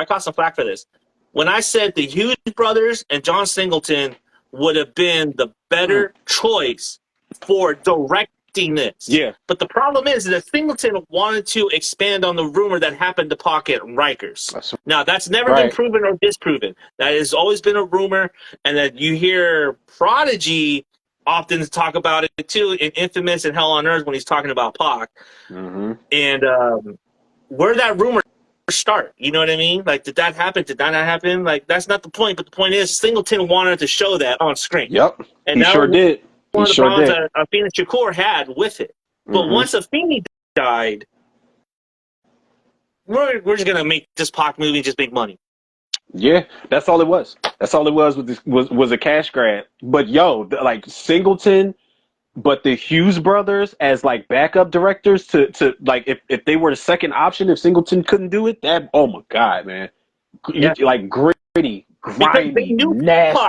When I said the Hughes brothers and John Singleton would have been the better choice for directing this. Yeah. But the problem is that Singleton wanted to expand on the rumor that happened to Pocket Rikers. That's Now, that's never been right. proven or disproven. That has always been a rumor, and that you hear Prodigy often talk about it too in Infamous and Hell on Earth when he's talking about Pac. Mm-hmm. And where that rumor start, you know what I mean? Like, did that happen? Did that not happen? Like, that's not the point. But the point is, Singleton wanted to show that on screen. Yep. And He that sure was did. one He of the sure problems did. that Afeni Shakur had with it. But Mm-hmm. once Afeni died, we're just gonna make this Pac movie and just make money. Yeah, that's all it was. That's all it was with this, was a cash grab. But yo, like Singleton, but the Hughes brothers as like backup directors to like if they were the second option, if Singleton couldn't do it, that oh my god, man, Yeah. like because they grimy, knew Pac.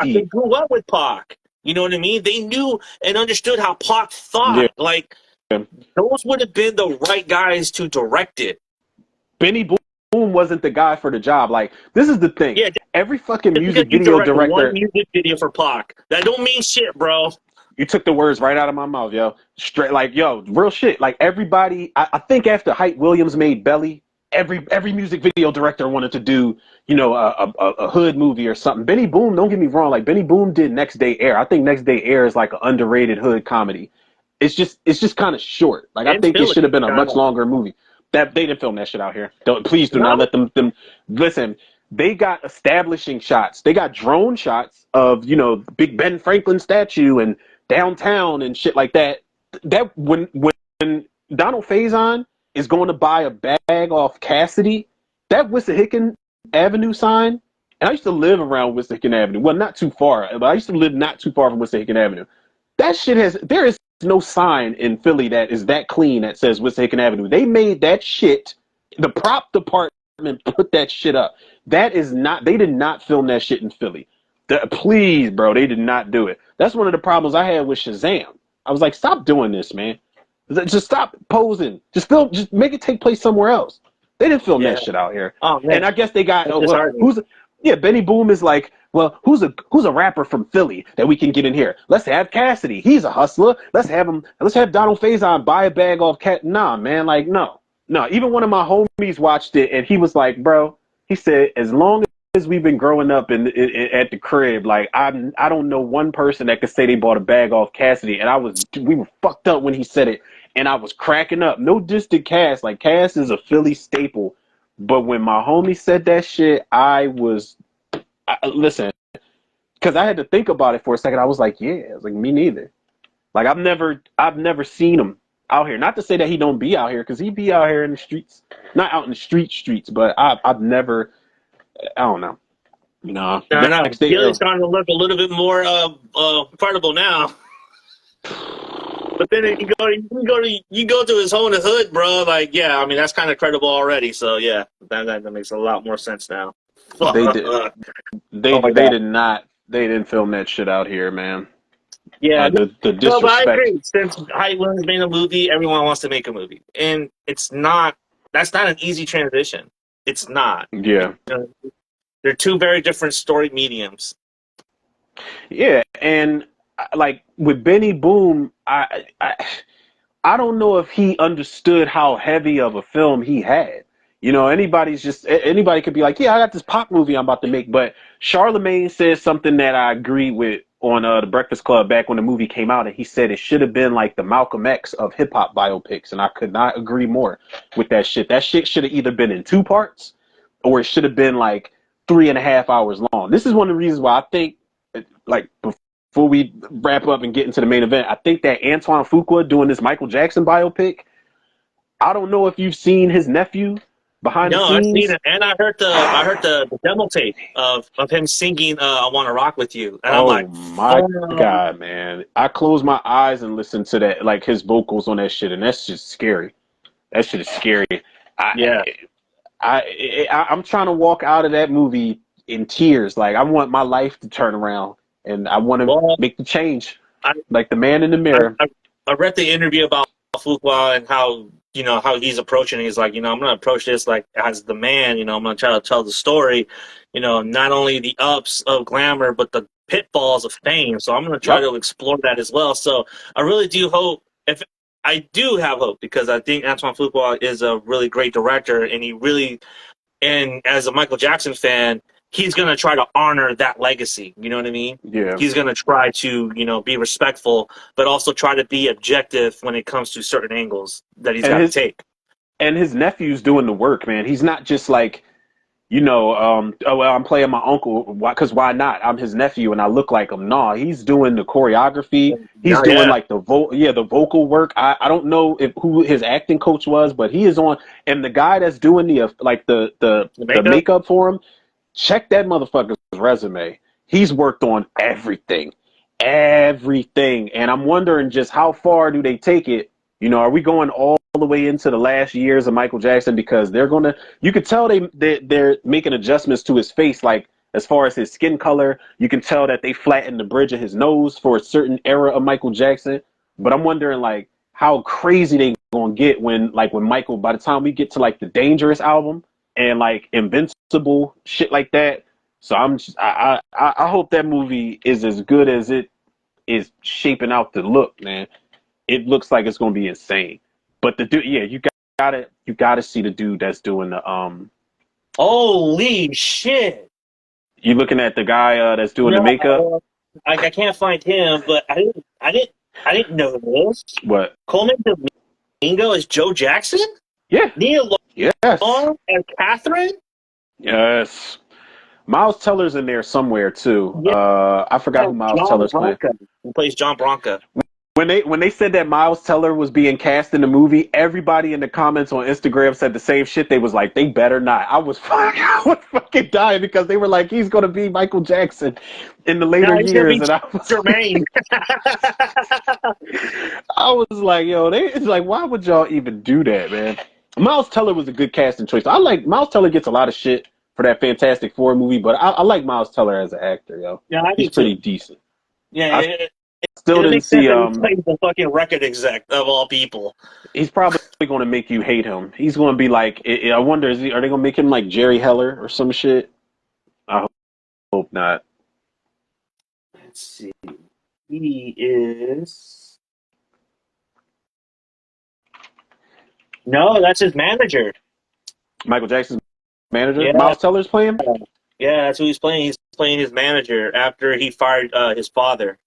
They nasty. grew up with Pac. You know what I mean? They knew and understood how Pac Yeah. thought. Like those would have been the right guys to direct it. Benny Boom wasn't the guy for the job. Like, this is the thing. Yeah, Every fucking just because music you video direct one director, music video for Pac, that don't mean shit, bro. you took the words right out of my mouth, yo. Straight, like, yo, real shit. Like, everybody, I think after Hype Williams made Belly, every music video director wanted to do, you know, a hood movie or something. Benny Boom, don't get me wrong, like Benny Boom did Next Day Air. I think Next Day Air is like an underrated hood comedy. It's just kind of short. Like, I And think it Philly, should have been a kind much of. longer movie. That they didn't film that shit out here. Don't, please do not No, let them listen. They got establishing shots. They got drone shots of, you know, Big Ben Franklin statue and downtown and shit like that. That when Donald Faison is going to buy a bag off Cassidy, that Wissahickon Avenue sign, and I used to live around Wissahickon Avenue. Well, not too far, but I used to live not too far from Wissahickon Avenue. That shit there is no sign in Philly that is that clean that says Wissahickon Avenue. They made that shit. The prop department put that shit up. That is not. They did not film that shit in Philly. Please, bro, they did not do it. That's one of the problems I had with Shazam. I was like, stop doing this, man. Just stop posing. Just film. Just make it take place somewhere else. They didn't film yeah. that shit out here. Oh man, And I guess they got that's well, disheartening. who's yeah. Benny Boom is like, well, who's a rapper from Philly that we can get in here? Let's have Cassidy. He's a hustler. Let's have him. Let's have Donald Faison buy a bag off Cat. Nah, man. Like, no. Even one of my homies watched it and he was like, bro. He said, as long as we've been growing up at the crib, like I don't know one person that could say they bought a bag off Cassidy. And we were fucked up when he said it, and I was cracking up. No diss to Cass. Like, Cass is a Philly staple. But when my homie said that shit, listen, because I had to think about it for a second. I was like, yeah, I was like, me neither. Like, I've never seen him out here. Not to say that he don't be out here, because he be out here in the streets, not out in the streets, but I've never, I don't know. No, No, no, next day, Philly's starting to look a little bit more credible now. But then you go to his home in the hood, bro. Like, yeah, I mean that's kind of credible already. So yeah, that makes a lot more sense now. they did, Oh my they god. did not, they didn't film that shit out here, man. Yeah, The no, but I disrespect. agree. Since Hype Williams made a movie, everyone wants to make a movie, and it's not. That's not an easy transition. It's not. You Yeah, know, they're two very different story mediums. yeah, and like with Benny Boom, I don't know if he understood how heavy of a film he had. You know, anybody could be like, yeah, I got this pop movie I'm about to make. But Charlemagne says something that I agree with on the Breakfast Club back when the movie came out, and he said it should have been like the Malcolm X of hip hop biopics, and I could not agree more with that shit. That shit should have either been in two parts, or it should have been like 3.5 hours long. This is one of the reasons why I think, like, before we wrap up and get into the main event, I think that Antoine Fuqua doing this Michael Jackson biopic, I don't know if you've seen his nephew behind the No, I've seen scenes. it, and I heard the demo tape of him singing "I Want to Rock with You," and I'm Oh like, my oh, God, man. I close my eyes and listen to that, like his vocals on that shit, and that's just scary. That shit is scary. I, yeah. I'm trying to walk out of that movie in tears. Like, I want my life to turn around, and I want to Well, make the change, I, like the man in the I mirror. I I read the interview about Fuqua and how how he's approaching it. He's like, I'm gonna approach this like as the man. I'm gonna try to tell the story. Not only the ups of glamour, but the pitfalls of fame. So I'm gonna try Yep. to explore that as well. So I really do hope. If I do have hope because I think Antoine Fuqua is a really great director, and he really and as a Michael Jackson fan, he's gonna try to honor that legacy. You know what I mean? Yeah. He's gonna try to, be respectful, but also try to be objective when it comes to certain angles that he's And got to his take. and his nephew's doing the work, man. He's not just like, oh well, I'm playing my uncle. Why? Because why not? I'm his nephew and I look like him. No, he's doing the choreography. He's Oh doing yeah, like the vocal work. I don't know who his acting coach was, but he is on. And the guy that's doing the the makeup. makeup for him, check that motherfucker's resume. He's worked on everything. And I'm wondering just how far do they take it? Are we going all the way into the last years of Michael Jackson? Because you could tell they're making adjustments to his face. Like, as far as his skin color. You can tell that they flattened the bridge of his nose for a certain era of Michael Jackson. But I'm wondering like how crazy they gonna get when Michael, by the time we get to like the Dangerous album and like Invincible shit like that. So I hope that movie is as good as it is shaping out to look, man. It looks like it's gonna be insane. But the dude, yeah, you gotta see the dude that's doing the Holy shit! You looking at the guy that's doing the makeup? No, I can't find him, but I didn't know this. What? Coleman Domingo is Joe Jackson. Yeah. Nia Yes. Long as Catherine. Yes. Miles Teller's in there somewhere too. Yeah, I forgot who Miles John Teller's playing. Bronca. Who plays John Bronca? When they said that Miles Teller was being cast in the movie, everybody in the comments on Instagram said the same shit. They was like, they better not. I was fucking dying because they were like, he's gonna be Michael Jackson in the No, later he's gonna years, be and I was Jermaine. I was like, yo, it's like, why would y'all even do that, man? Miles Teller was a good casting choice. I like Miles Teller gets a lot of shit for that Fantastic Four movie, but I like Miles Teller as an actor, yo. Yeah, I do He's pretty too. decent. Yeah, I still it didn't makes sense see that he plays the fucking record exec of all people. he's probably going to make you hate him. He's going to be like, I wonder, are they going to make him like Jerry Heller or some shit? I hope not. Let's see. He is. No, that's his manager. Michael Jackson's manager, Yeah, Miles Teller's playing. yeah, that's who he's playing. He's playing his manager after he fired his father.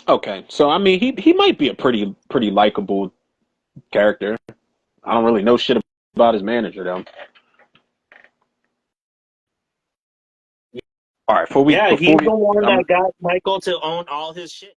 Okay, so I mean, he might be a pretty likable character. I don't really know shit about his manager though. All right, Yeah, before he's we, the one that got Michael to own all his shit.